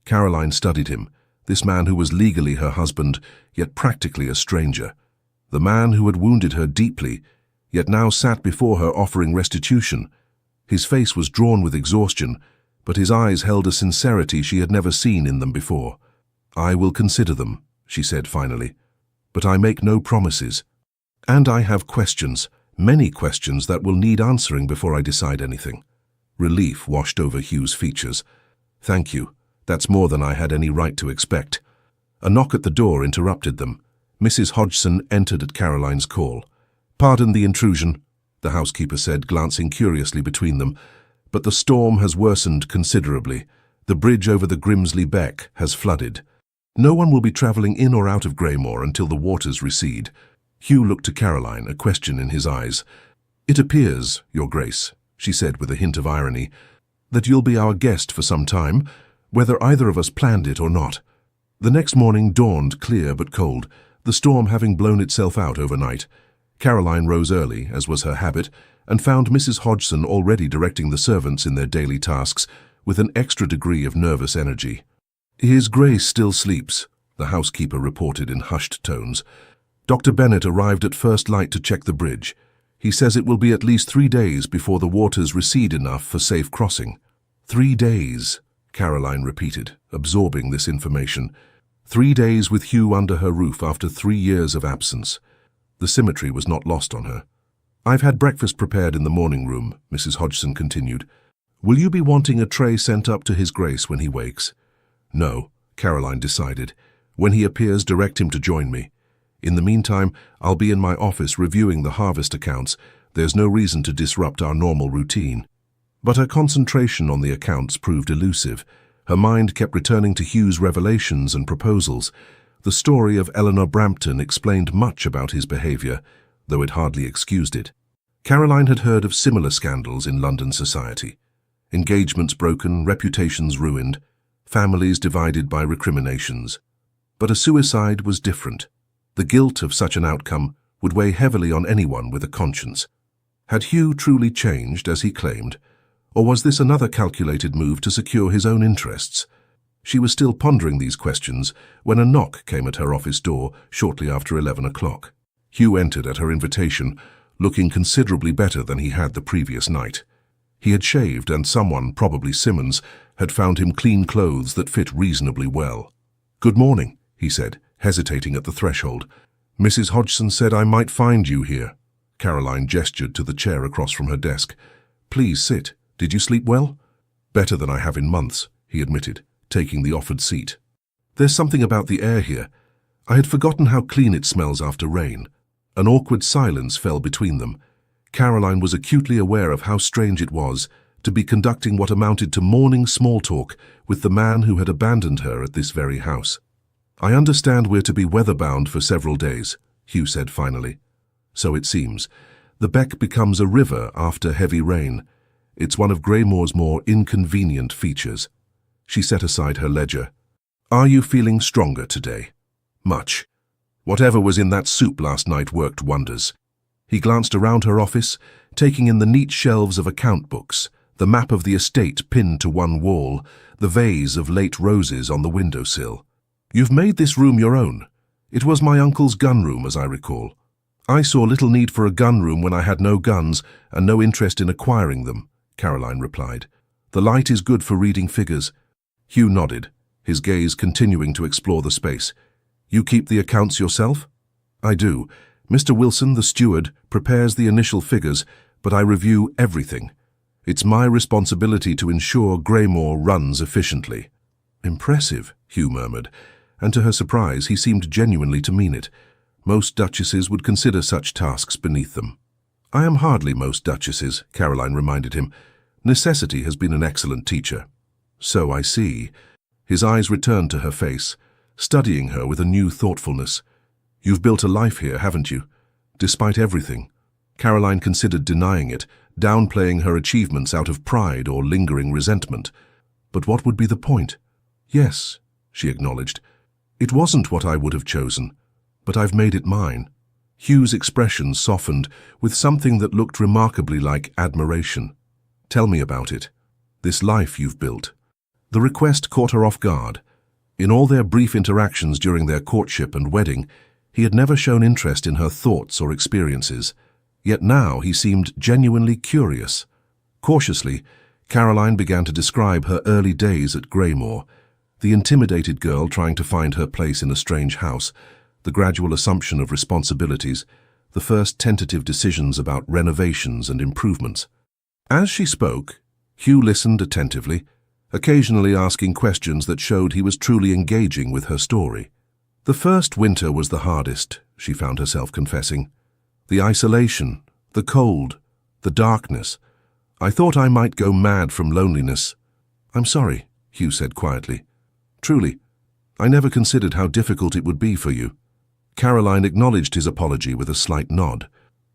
Caroline studied him, this man who was legally her husband, yet practically a stranger. The man who had wounded her deeply, yet now sat before her offering restitution. His face was drawn with exhaustion, but his eyes held a sincerity she had never seen in them before. "I will consider them," she said finally, "but I make no promises. And I have questions, many questions that will need answering before I decide anything." Relief washed over Hugh's features. "Thank you. That's more than I had any right to expect." A knock at the door interrupted them. Mrs. Hodgson entered at Caroline's call. "Pardon the intrusion," the housekeeper said, glancing curiously between them, "but the storm has worsened considerably. The bridge over the Grimsley Beck has flooded. No one will be travelling in or out of Greymoor until the waters recede." Hugh looked to Caroline, a question in his eyes. "It appears, Your Grace," she said with a hint of irony, "that you'll be our guest for some time, whether either of us planned it or not." The next morning dawned clear but cold, the storm having blown itself out overnight. Caroline rose early, as was her habit, and found Mrs. Hodgson already directing the servants in their daily tasks with an extra degree of nervous energy. "His Grace still sleeps," the housekeeper reported in hushed tones. "Dr. Bennett arrived at first light to check the bridge. He says it will be at least 3 days before the waters recede enough for safe crossing." 3 days, Caroline repeated, absorbing this information. 3 days with Hugh under her roof after 3 years of absence. The symmetry was not lost on her. "I've had breakfast prepared in the morning room," Mrs. Hodgson continued. "Will you be wanting a tray sent up to His Grace when he wakes?" "No," Caroline decided. "When he appears, direct him to join me. In the meantime, I'll be in my office reviewing the harvest accounts. There's no reason to disrupt our normal routine." But her concentration on the accounts proved elusive. Her mind kept returning to Hugh's revelations and proposals. The story of Eleanor Brampton explained much about his behaviour, though it hardly excused it. Caroline had heard of similar scandals in London society. Engagements broken, reputations ruined, families divided by recriminations. But a suicide was different. The guilt of such an outcome would weigh heavily on anyone with a conscience. Had Hugh truly changed, as he claimed, or was this another calculated move to secure his own interests? She was still pondering these questions when a knock came at her office door shortly after 11 o'clock. Hugh entered at her invitation, looking considerably better than he had the previous night. He had shaved, and someone, probably Simmons, had found him clean clothes that fit reasonably well. "Good morning," he said, hesitating at the threshold. "Mrs. Hodgson said I might find you here." Caroline gestured to the chair across from her desk. "Please sit. Did you sleep well?" "Better than I have in months," he admitted, taking the offered seat. "There's something about the air here. I had forgotten how clean it smells after rain." An awkward silence fell between them. Caroline was acutely aware of how strange it was to be conducting what amounted to morning small talk with the man who had abandoned her at this very house. "I understand we're to be weather-bound for several days," Hugh said finally. "So it seems. The Beck becomes a river after heavy rain. It's one of Greymoor's more inconvenient features." She set aside her ledger. "Are you feeling stronger today?" "Much. Whatever was in that soup last night worked wonders." He glanced around her office, taking in the neat shelves of account books, the map of the estate pinned to one wall, the vase of late roses on the windowsill. "You've made this room your own. It was my uncle's gun room, as I recall. I saw little need for a gun room when I had no guns and no interest in acquiring them," Caroline replied. The light is good for reading figures. Hugh nodded, his gaze continuing to explore the space. You keep the accounts yourself? I do. Mr. Wilson, the steward, prepares the initial figures, but I review everything. It's my responsibility to ensure Greymore runs efficiently. Impressive, Hugh murmured, and to her surprise he seemed genuinely to mean it. Most duchesses would consider such tasks beneath them. I am hardly most duchesses, Caroline reminded him. Necessity has been an excellent teacher. So I see. His eyes returned to her face, studying her with a new thoughtfulness. You've built a life here, haven't you? Despite everything. Caroline considered denying it, downplaying her achievements out of pride or lingering resentment. But what would be the point? Yes, she acknowledged. It wasn't what I would have chosen, but I've made it mine. Hugh's expression softened with something that looked remarkably like admiration. Tell me about it. This life you've built. The request caught her off guard. In all their brief interactions during their courtship and wedding, he had never shown interest in her thoughts or experiences. Yet now he seemed genuinely curious. Cautiously, Caroline began to describe her early days at Greymore, the intimidated girl trying to find her place in a strange house, the gradual assumption of responsibilities, the first tentative decisions about renovations and improvements. As she spoke, Hugh listened attentively, occasionally asking questions that showed he was truly engaging with her story. The first winter was the hardest, she found herself confessing. The isolation, the cold, the darkness. I thought I might go mad from loneliness. I'm sorry, Hugh said quietly. Truly, I never considered how difficult it would be for you. Caroline acknowledged his apology with a slight nod.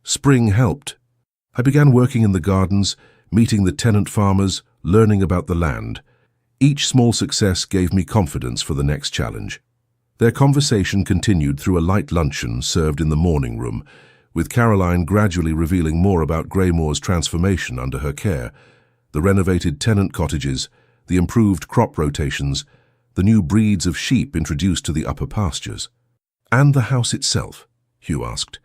Spring helped. I began working in the gardens, meeting the tenant farmers, learning about the land. Each small success gave me confidence for the next challenge. Their conversation continued through a light luncheon served in the morning room, with Caroline gradually revealing more about Greymore's transformation under her care, the renovated tenant cottages, the improved crop rotations, the new breeds of sheep introduced to the upper pastures. And the house itself, Hugh asked,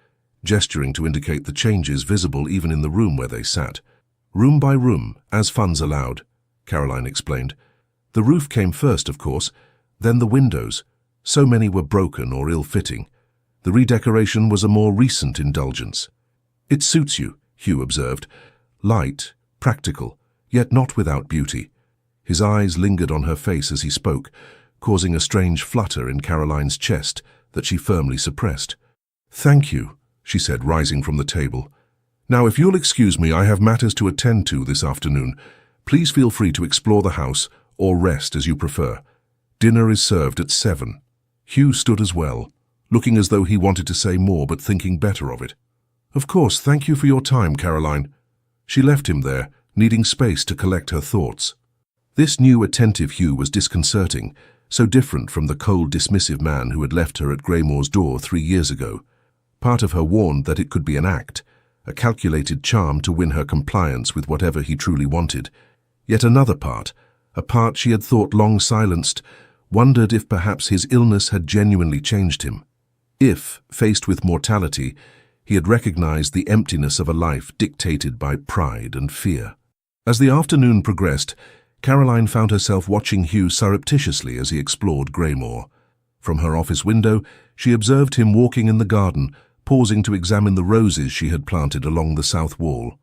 gesturing to indicate the changes visible even in the room where they sat. Room by room, as funds allowed, Caroline explained. The roof came first, of course, then the windows. So many were broken or ill-fitting. The redecoration was a more recent indulgence. It suits you, Hugh observed. Light, practical, yet not without beauty. His eyes lingered on her face as he spoke, causing a strange flutter in Caroline's chest that she firmly suppressed. Thank you, she said, rising from the table. Now, if you'll excuse me, I have matters to attend to this afternoon. Please feel free to explore the house or rest as you prefer. Dinner is served at 7. Hugh stood as well, looking as though he wanted to say more but thinking better of it. Of course, thank you for your time, Caroline. She left him there, needing space to collect her thoughts. This new attentive Hugh was disconcerting, so different from the cold, dismissive man who had left her at Greymore's door 3 years ago. Part of her warned that it could be an act, a calculated charm to win her compliance with whatever he truly wanted. Yet another part, a part she had thought long silenced, wondered if perhaps his illness had genuinely changed him. If, faced with mortality, he had recognized the emptiness of a life dictated by pride and fear. As the afternoon progressed, Caroline found herself watching Hugh surreptitiously as he explored Greymore. From her office window, she observed him walking in the garden, pausing to examine the roses she had planted along the south wall.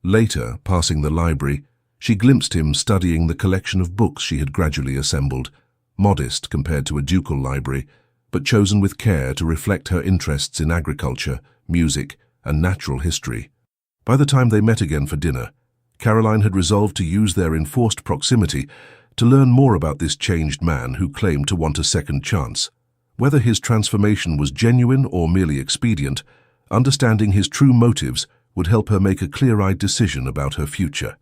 Later, passing the library, she glimpsed him studying the collection of books she had gradually assembled, modest compared to a ducal library, but chosen with care to reflect her interests in agriculture, music, and natural history. By the time they met again for dinner, Caroline had resolved to use their enforced proximity to learn more about this changed man who claimed to want a second chance. Whether his transformation was genuine or merely expedient, understanding his true motives would help her make a clear-eyed decision about her future.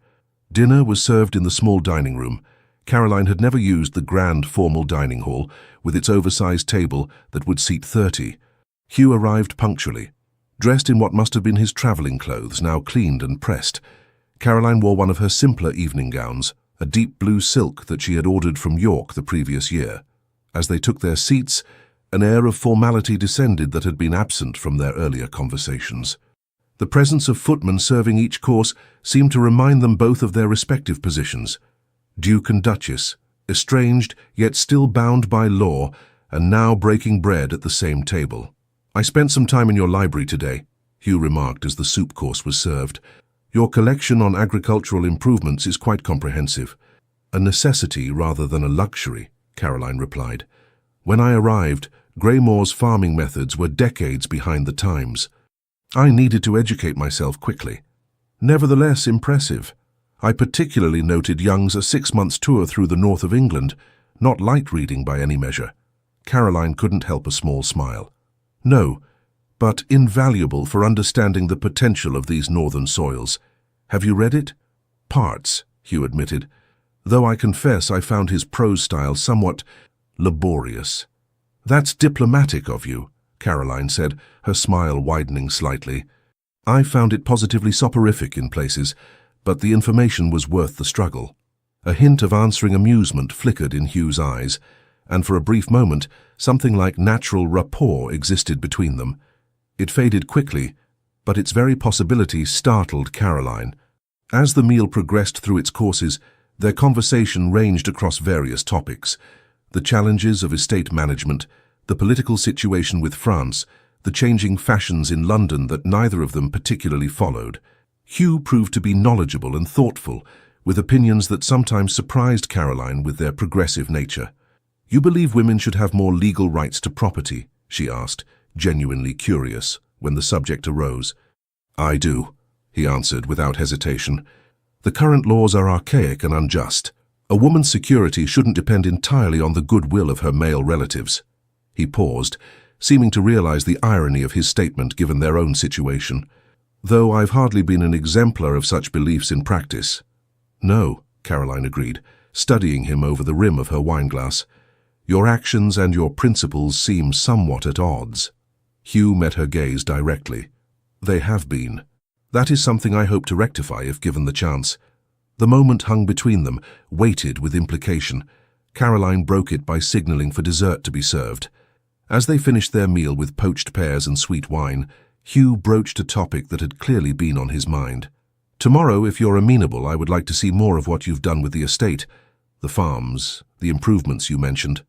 Dinner was served in the small dining room. Caroline had never used the grand formal dining hall with its oversized table that would seat 30. Hugh arrived punctually, dressed in what must have been his traveling clothes, now cleaned and pressed. Caroline wore one of her simpler evening gowns, a deep blue silk that she had ordered from York the previous year. As they took their seats, an air of formality descended that had been absent from their earlier conversations. The presence of footmen serving each course seemed to remind them both of their respective positions. Duke and Duchess, estranged yet still bound by law, and now breaking bread at the same table. "I spent some time in your library today," Hugh remarked as the soup course was served. "Your collection on agricultural improvements is quite comprehensive." "A necessity rather than a luxury," Caroline replied. "When I arrived, Greymoor's farming methods were decades behind the times. I needed to educate myself quickly." "Nevertheless impressive. I particularly noted Young's 6-month tour through the north of England, not light reading by any measure." Caroline couldn't help a small smile. "No, but invaluable for understanding the potential of these northern soils. Have you read it?" "Parts," Hugh admitted, "though I confess I found his prose style somewhat laborious." "That's diplomatic of you," Caroline said, her smile widening slightly. "I found it positively soporific in places, but the information was worth the struggle." A hint of answering amusement flickered in Hugh's eyes, and for a brief moment something like natural rapport existed between them. It faded quickly, but its very possibility startled Caroline. As the meal progressed through its courses, their conversation ranged across various topics: the challenges of estate management, the political situation with France, the changing fashions in London that neither of them particularly followed. Hugh proved to be knowledgeable and thoughtful, with opinions that sometimes surprised Caroline with their progressive nature. "You believe women should have more legal rights to property?" she asked, genuinely curious, when the subject arose. "I do," he answered without hesitation. "The current laws are archaic and unjust. A woman's security shouldn't depend entirely on the goodwill of her male relatives." He paused, seeming to realize the irony of his statement given their own situation. "Though I've hardly been an exemplar of such beliefs in practice." "No," Caroline agreed, studying him over the rim of her wineglass. "Your actions and your principles seem somewhat at odds." Hugh met her gaze directly. "They have been. That is something I hope to rectify if given the chance." The moment hung between them, weighted with implication. Caroline broke it by signaling for dessert to be served. As they finished their meal with poached pears and sweet wine, Hugh broached a topic that had clearly been on his mind. "Tomorrow, if you're amenable, I would like to see more of what you've done with the estate, the farms, the improvements you mentioned."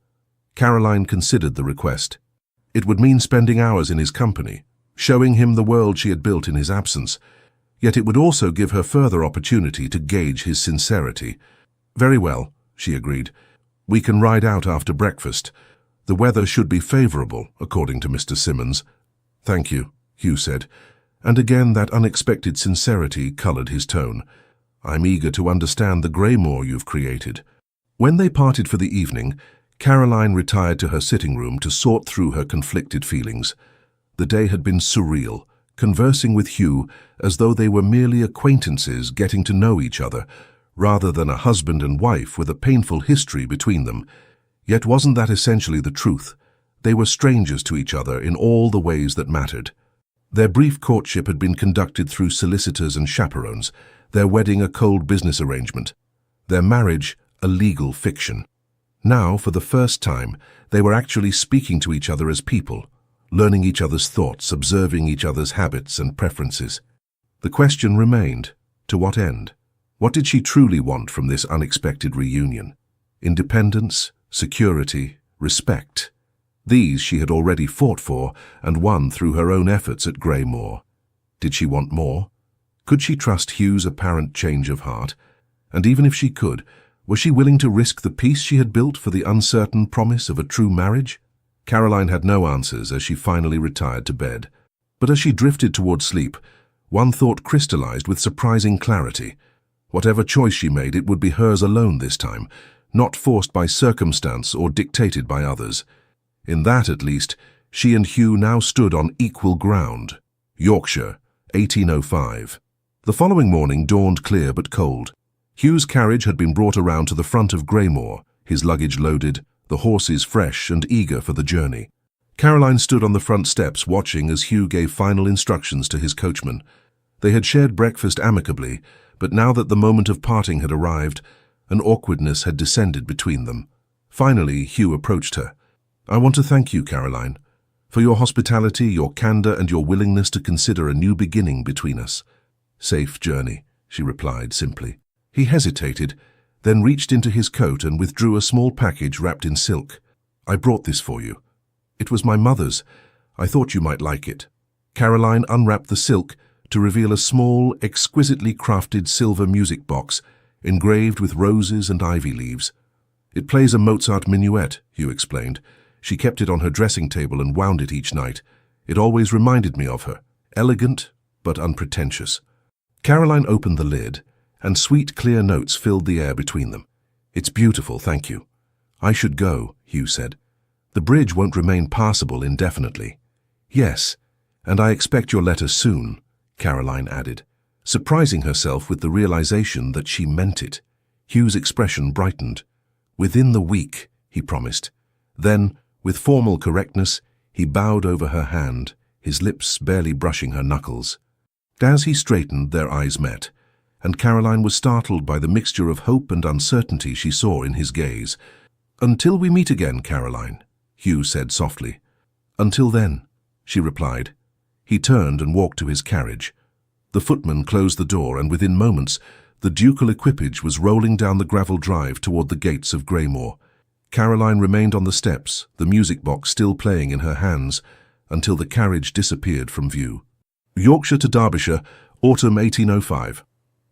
Caroline considered the request. It would mean spending hours in his company, showing him the world she had built in his absence. Yet it would also give her further opportunity to gauge his sincerity. "Very well," she agreed. "We can ride out after breakfast. The weather should be favorable, according to Mr. Simmons." "Thank you," Hugh said, and again that unexpected sincerity colored his tone. "I'm eager to understand the Greymoor you've created." When they parted for the evening, Caroline retired to her sitting room to sort through her conflicted feelings. The day had been surreal, conversing with Hugh as though they were merely acquaintances getting to know each other, rather than a husband and wife with a painful history between them. Yet wasn't that essentially the truth? They were strangers to each other in all the ways that mattered. Their brief courtship had been conducted through solicitors and chaperones, their wedding a cold business arrangement, their marriage a legal fiction. Now, for the first time, they were actually speaking to each other as people, learning each other's thoughts, observing each other's habits and preferences. The question remained, to what end? What did she truly want from this unexpected reunion? Independence, security, respect. These she had already fought for and won through her own efforts at Greymoor. Did she want more? Could she trust Hugh's apparent change of heart? And even if she could, was she willing to risk the peace she had built for the uncertain promise of a true marriage? Caroline had no answers as she finally retired to bed. But as she drifted toward sleep, one thought crystallized with surprising clarity. Whatever choice she made, it would be hers alone this time, not forced by circumstance or dictated by others. In that, at least, she and Hugh now stood on equal ground. Yorkshire, 1805. The following morning dawned clear but cold. Hugh's carriage had been brought around to the front of Greymoor, his luggage loaded, the horses fresh and eager for the journey. Caroline stood on the front steps watching as Hugh gave final instructions to his coachman. They had shared breakfast amicably, but now that the moment of parting had arrived, an awkwardness had descended between them. Finally, Hugh approached her. "I want to thank you, Caroline. For your hospitality, your candor, and your willingness to consider a new beginning between us. Safe journey, she replied simply. He hesitated, then reached into his coat and withdrew a small package wrapped in silk. I brought this for you. It was my mother's. I thought you might like it. Caroline unwrapped the silk to reveal a small, exquisitely crafted silver music box engraved with roses and ivy leaves. It plays a Mozart minuet, Hugh explained. She kept it on her dressing table and wound it each night. It always reminded me of her, elegant but unpretentious. Caroline opened the lid, and sweet, clear notes filled the air between them. It's beautiful, thank you. I should go, Hugh said. The bridge won't remain passable indefinitely. Yes, and I expect your letter soon, Caroline added, surprising herself with the realization that she meant it. Hugh's expression brightened. Within the week, he promised. Then, with formal correctness, he bowed over her hand, his lips barely brushing her knuckles. As he straightened, their eyes met, and Caroline was startled by the mixture of hope and uncertainty she saw in his gaze. Until we meet again, Caroline, Hugh said softly. Until then, she replied. He turned and walked to his carriage. The footman closed the door, and within moments, the ducal equipage was rolling down the gravel drive toward the gates of Greymore. Caroline remained on the steps, the music box still playing in her hands, until the carriage disappeared from view. Yorkshire to Derbyshire, autumn 1805.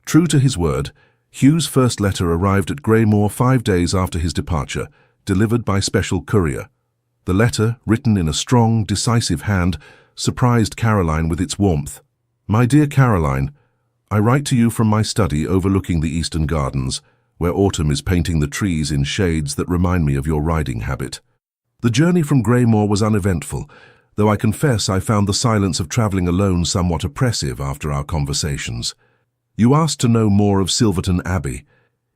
True to his word, Hugh's first letter arrived at Greymore 5 days after his departure, delivered by special courier. The letter, written in a strong, decisive hand, surprised Caroline with its warmth. My dear Caroline, I write to you from my study overlooking the eastern gardens, where autumn is painting the trees in shades that remind me of your riding habit. The journey from Greymore was uneventful, though I confess I found the silence of travelling alone somewhat oppressive after our conversations. You asked to know more of Silverton Abbey.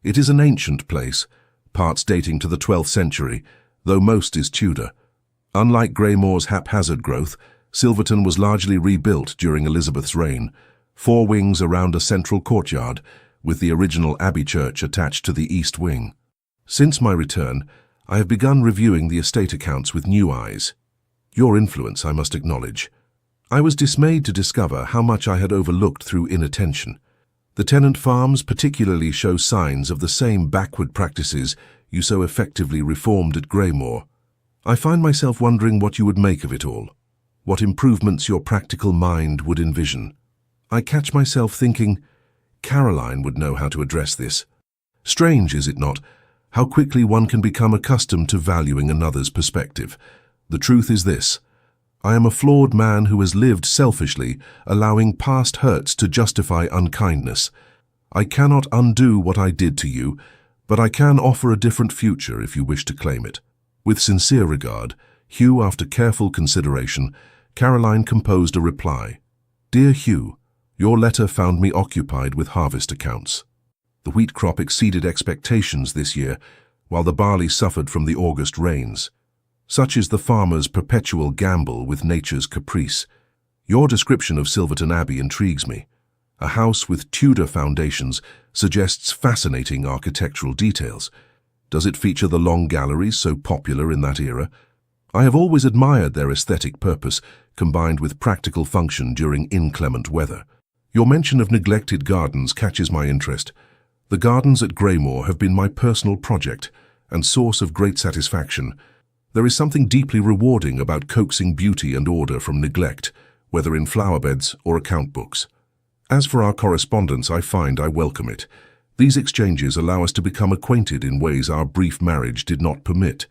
It is an ancient place, parts dating to the 12th century, though most is Tudor. Unlike Greymore's haphazard growth, Silverton was largely rebuilt during Elizabeth's reign, 4 wings around a central courtyard, with the original Abbey Church attached to the east wing. Since my return, I have begun reviewing the estate accounts with new eyes. Your influence, I must acknowledge. I was dismayed to discover how much I had overlooked through inattention. The tenant farms particularly show signs of the same backward practices you so effectively reformed at Greymore. I find myself wondering what you would make of it all, what improvements your practical mind would envision. I catch myself thinking, Caroline would know how to address this. Strange, is it not, how quickly one can become accustomed to valuing another's perspective. The truth is this. I am a flawed man who has lived selfishly, allowing past hurts to justify unkindness. I cannot undo what I did to you, but I can offer a different future if you wish to claim it. With sincere regard, Hugh, after careful consideration, Caroline composed a reply. Dear Hugh, your letter found me occupied with harvest accounts. The wheat crop exceeded expectations this year, while the barley suffered from the August rains. Such is the farmer's perpetual gamble with nature's caprice. Your description of Silverton Abbey intrigues me. A house with Tudor foundations suggests fascinating architectural details. Does it feature the long galleries so popular in that era? I have always admired their aesthetic purpose, combined with practical function during inclement weather. Your mention of neglected gardens catches my interest. The gardens at Greymore have been my personal project and source of great satisfaction. There is something deeply rewarding about coaxing beauty and order from neglect, whether in flower beds or account books. As for our correspondence, I find I welcome it. These exchanges allow us to become acquainted in ways our brief marriage did not permit.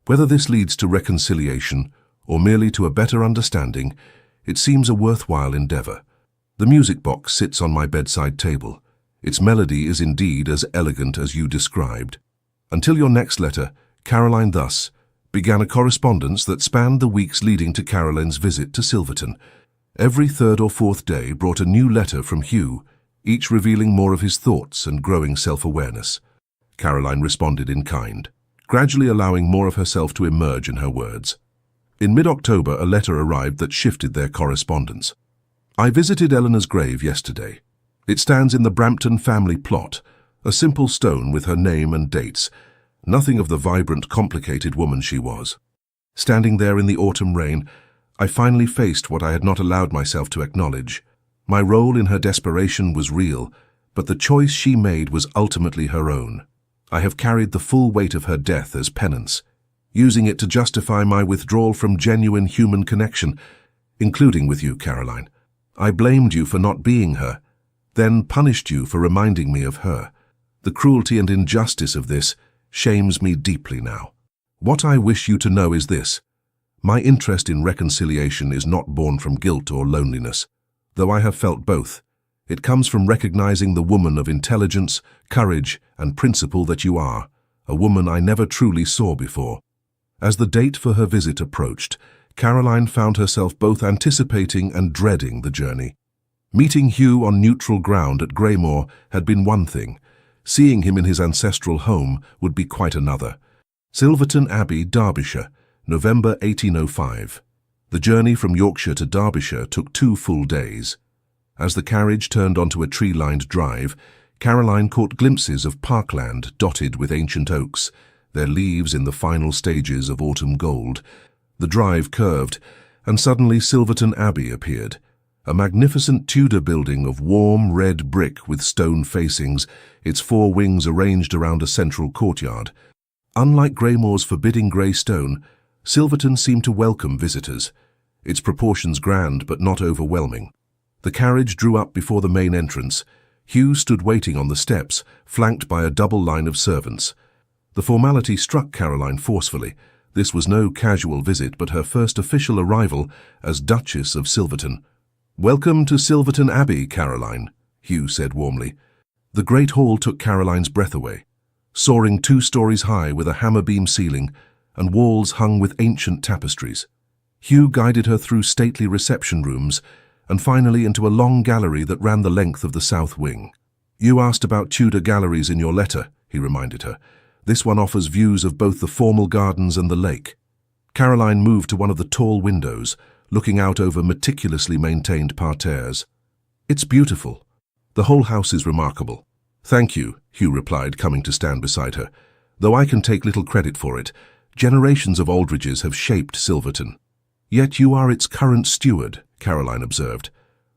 Whether this leads to reconciliation or merely to a better understanding, it seems a worthwhile endeavor. The music box sits on my bedside table. Its melody is indeed as elegant as you described. Until your next letter, Caroline thus began a correspondence that spanned the weeks leading to Caroline's visit to Silverton. Every 3rd or 4th day brought a new letter from Hugh, each revealing more of his thoughts and growing self-awareness. Caroline responded in kind, gradually allowing more of herself to emerge in her words. In mid-October, a letter arrived that shifted their correspondence. I visited Eleanor's grave yesterday. It stands in the Brampton family plot, a simple stone with her name and dates, nothing of the vibrant, complicated woman she was. Standing there in the autumn rain, I finally faced what I had not allowed myself to acknowledge. My role in her desperation was real, but the choice she made was ultimately her own. I have carried the full weight of her death as penance, using it to justify my withdrawal from genuine human connection, including with you, Caroline. I blamed you for not being her, then punished you for reminding me of her. The cruelty and injustice of this shames me deeply now. What I wish you to know is this. My interest in reconciliation is not born from guilt or loneliness, though I have felt both. It comes from recognizing the woman of intelligence, courage, and principle that you are, a woman I never truly saw before. As the date for her visit approached, Caroline found herself both anticipating and dreading the journey. Meeting Hugh on neutral ground at Greymore had been one thing. Seeing him in his ancestral home would be quite another. Silverton Abbey, Derbyshire, November 1805. The journey from Yorkshire to Derbyshire took 2 full days. As the carriage turned onto a tree-lined drive, Caroline caught glimpses of parkland dotted with ancient oaks, their leaves in the final stages of autumn gold. The drive curved, and suddenly Silverton Abbey appeared, a magnificent Tudor building of warm red brick with stone facings, its 4 wings arranged around a central courtyard. Unlike Greymoor's forbidding grey stone, Silverton seemed to welcome visitors, its proportions grand but not overwhelming. The carriage drew up before the main entrance. Hugh stood waiting on the steps, flanked by a double line of servants. The formality struck Caroline forcefully. This was no casual visit, but her first official arrival as Duchess of Silverton. "Welcome to Silverton Abbey, Caroline," Hugh said warmly. The great hall took Caroline's breath away. Soaring 2 stories high with a hammer-beam ceiling and walls hung with ancient tapestries. Hugh guided her through stately reception rooms and finally into a long gallery that ran the length of the south wing. "You asked about Tudor galleries in your letter," he reminded her. "This one offers views of both the formal gardens and the lake." Caroline moved to one of the tall windows, looking out over meticulously maintained parterres. "It's beautiful. The whole house is remarkable." "Thank you," Hugh replied, coming to stand beside her. "Though I can take little credit for it, generations of Aldridges have shaped Silverton." "Yet you are its current steward," Caroline observed.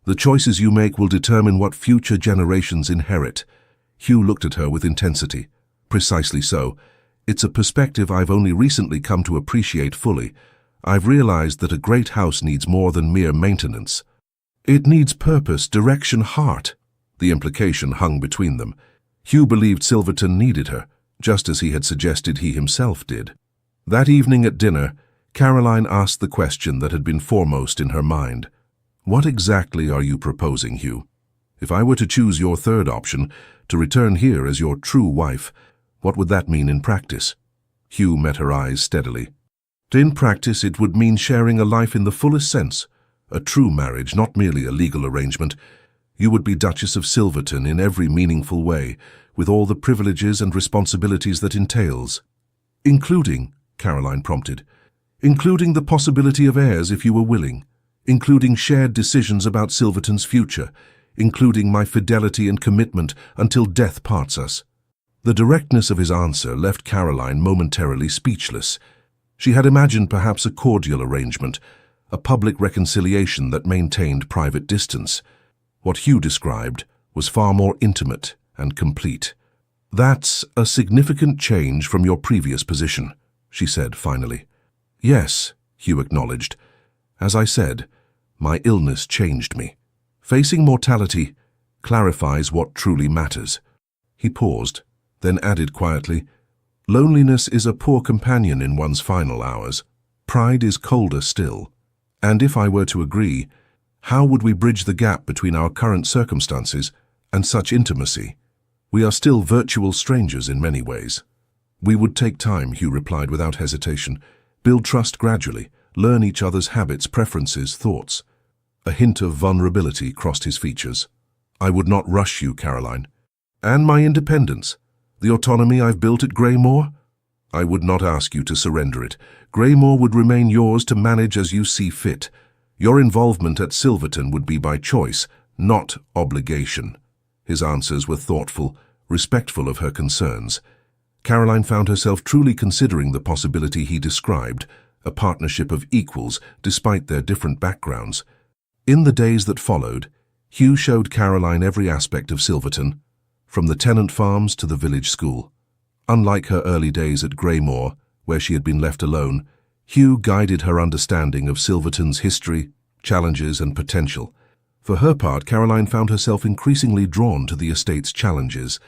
"The choices you make will determine what future generations inherit." Hugh looked at her with intensity. "Precisely so. It's a perspective I've only recently come to appreciate fully. I've realized that a great house needs more than mere maintenance. It needs purpose, direction, heart." The implication hung between them. Hugh believed Silverton needed her, just as he had suggested he himself did. That evening at dinner, Caroline asked the question that had been foremost in her mind. "What exactly are you proposing, Hugh? If I were to choose your third option, to return here as your true wife, what would that mean in practice?" Hugh met her eyes steadily. "In practice, it would mean sharing a life in the fullest sense, a true marriage, not merely a legal arrangement. You would be Duchess of Silverton in every meaningful way, with all the privileges and responsibilities that entails." "Including," Caroline prompted, "including the possibility of heirs if you were willing, including shared decisions about Silverton's future, including my fidelity and commitment until death parts us." The directness of his answer left Caroline momentarily speechless. She had imagined perhaps a cordial arrangement, a public reconciliation that maintained private distance. What Hugh described was far more intimate and complete. "That's a significant change from your previous position," she said finally. "Yes," Hugh acknowledged. "As I said, my illness changed me. Facing mortality clarifies what truly matters." He paused, then added quietly, "Loneliness is a poor companion in one's final hours. Pride is colder still. And if I were to agree, how would we bridge the gap between our current circumstances and such intimacy? We are still virtual strangers in many ways." "We would take time," Hugh replied without hesitation. "Build trust gradually, learn each other's habits, preferences, thoughts." A hint of vulnerability crossed his features. "I would not rush you, Caroline. And my independence, the autonomy I've built at Greymore? I would not ask you to surrender it. Greymore would remain yours to manage as you see fit. Your involvement at Silverton would be by choice, not obligation." His answers were thoughtful, respectful of her concerns. Caroline found herself truly considering the possibility he described, a partnership of equals despite their different backgrounds. In the days that followed, Hugh showed Caroline every aspect of Silverton, from the tenant farms to the village school. Unlike her early days at Greymoor, where she had been left alone, Hugh guided her understanding of Silverton's history, challenges and potential. For her part, Caroline found herself increasingly drawn to the estate's challenges.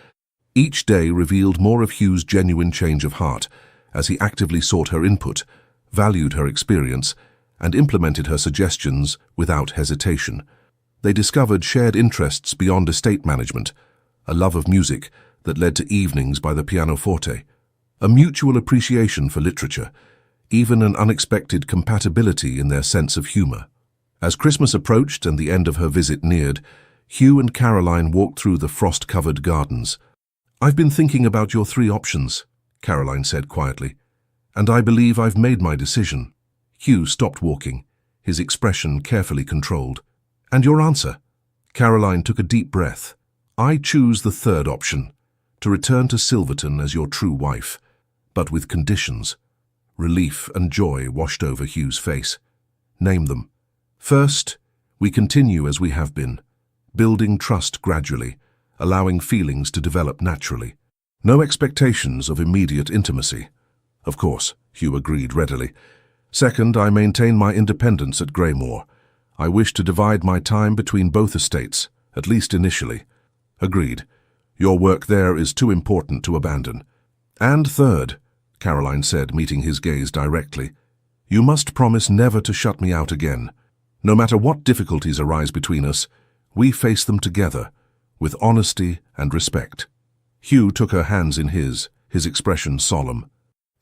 Each day revealed more of Hugh's genuine change of heart, as he actively sought her input, valued her experience, and implemented her suggestions without hesitation. They discovered shared interests beyond estate management, a love of music that led to evenings by the pianoforte, a mutual appreciation for literature, even an unexpected compatibility in their sense of humor. As Christmas approached and the end of her visit neared, Hugh and Caroline walked through the frost-covered gardens. "I've been thinking about your three options," Caroline said quietly, "and I believe I've made my decision." Hugh stopped walking, his expression carefully controlled. "And your answer?" Caroline took a deep breath. "I choose the third option, to return to Silverton as your true wife, but with conditions." Relief and joy washed over Hugh's face. "Name them." "First, we continue as we have been, building trust gradually, allowing feelings to develop naturally. No expectations of immediate intimacy." "Of course," Hugh agreed readily. "Second, I maintain my independence at Greymoor. I wish to divide my time between both estates, at least initially." "Agreed. Your work there is too important to abandon." "And third," Caroline said, meeting his gaze directly, "you must promise never to shut me out again. No matter what difficulties arise between us, we face them together, with honesty and respect." Hugh took her hands in his expression solemn.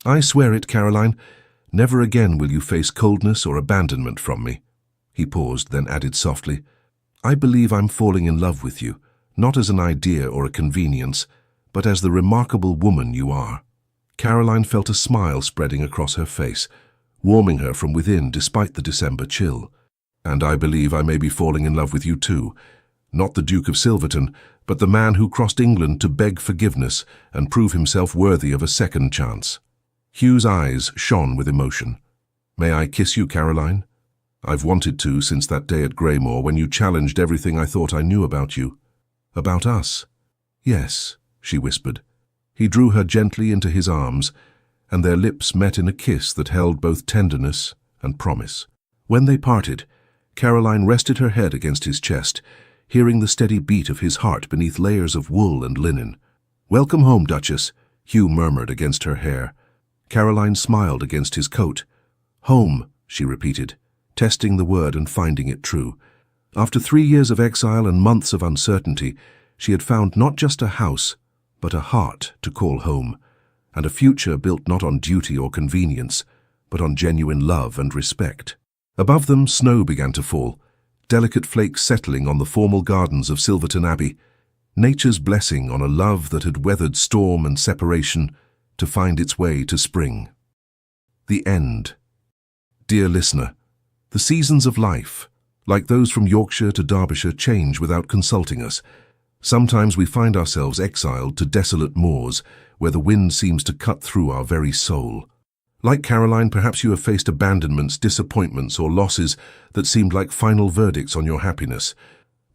"I swear it, Caroline. Never again will you face coldness or abandonment from me." He paused, then added softly, "I believe I'm falling in love with you, not as an idea or a convenience, but as the remarkable woman you are." Caroline felt a smile spreading across her face, warming her from within despite the December chill. "And I believe I may be falling in love with you too. Not the Duke of Silverton, but the man who crossed England to beg forgiveness and prove himself worthy of a second chance." Hugh's eyes shone with emotion. "May I kiss you, Caroline? I've wanted to since that day at Greymoor when you challenged everything I thought I knew about you." "About us?" "Yes," she whispered. He drew her gently into his arms, and their lips met in a kiss that held both tenderness and promise. When they parted, Caroline rested her head against his chest, hearing the steady beat of his heart beneath layers of wool and linen. "Welcome home, Duchess," Hugh murmured against her hair. Caroline smiled against his coat. "Home," she repeated, testing the word and finding it true. After 3 years of exile and months of uncertainty, she had found not just a house, but a heart to call home, and a future built not on duty or convenience, but on genuine love and respect. Above them, snow began to fall, delicate flakes settling on the formal gardens of Silverton Abbey, nature's blessing on a love that had weathered storm and separation to find its way to spring. The end. Dear listener, the seasons of life, like those from Yorkshire to Derbyshire, change without consulting us. Sometimes we find ourselves exiled to desolate moors where the wind seems to cut through our very soul. Like Caroline, perhaps you have faced abandonments, disappointments, or losses that seemed like final verdicts on your happiness.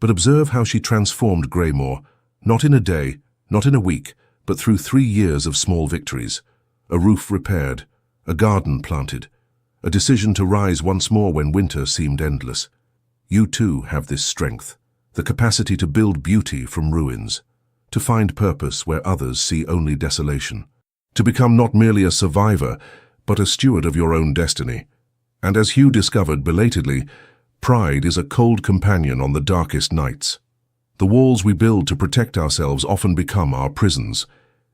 But observe how she transformed Greymoor, not in a day, not in a week, but through 3 years of small victories. A roof repaired, a garden planted, a decision to rise once more when winter seemed endless. You too have this strength, the capacity to build beauty from ruins, to find purpose where others see only desolation, to become not merely a survivor, but a steward of your own destiny. And as Hugh discovered belatedly, pride is a cold companion on the darkest nights. The walls we build to protect ourselves often become our prisons.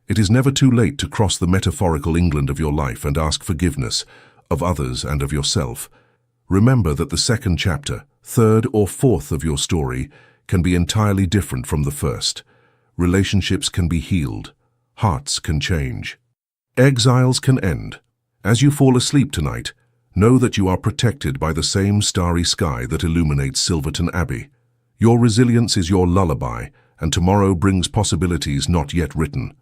It is never too late to cross the metaphorical England of your life and ask forgiveness of others and of yourself. Remember that the second chapter, third or fourth of your story, can be entirely different from the first. Relationships can be healed. Hearts can change. Exiles can end. As you fall asleep tonight, know that you are protected by the same starry sky that illuminates Silverton Abbey. Your resilience is your lullaby, and tomorrow brings possibilities not yet written.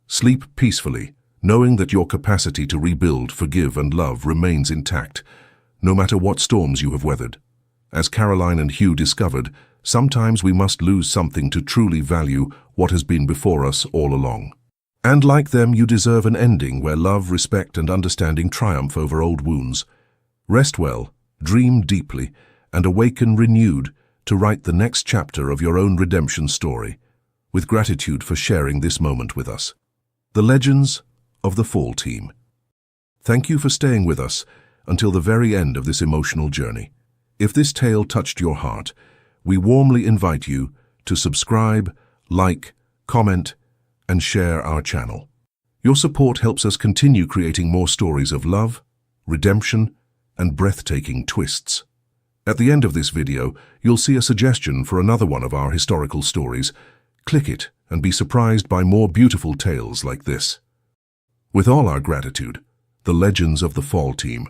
Sleep peacefully, knowing that your capacity to rebuild, forgive, and love remains intact, no matter what storms you have weathered. As Caroline and Hugh discovered, sometimes we must lose something to truly value what has been before us all along. And like them, you deserve an ending where love, respect, and understanding triumph over old wounds. Rest well, dream deeply, and awaken renewed to write the next chapter of your own redemption story, with gratitude for sharing this moment with us. The Legends of the Fall Team. Thank you for staying with us until the very end of this emotional journey. If this tale touched your heart, we warmly invite you to subscribe, like, comment, and share our channel. Your support helps us continue creating more stories of love, redemption, and breathtaking twists. At the end of this video, you'll see a suggestion for another one of our historical stories. Click it and be surprised by more beautiful tales like this. With all our gratitude, the Legends of the Fall Team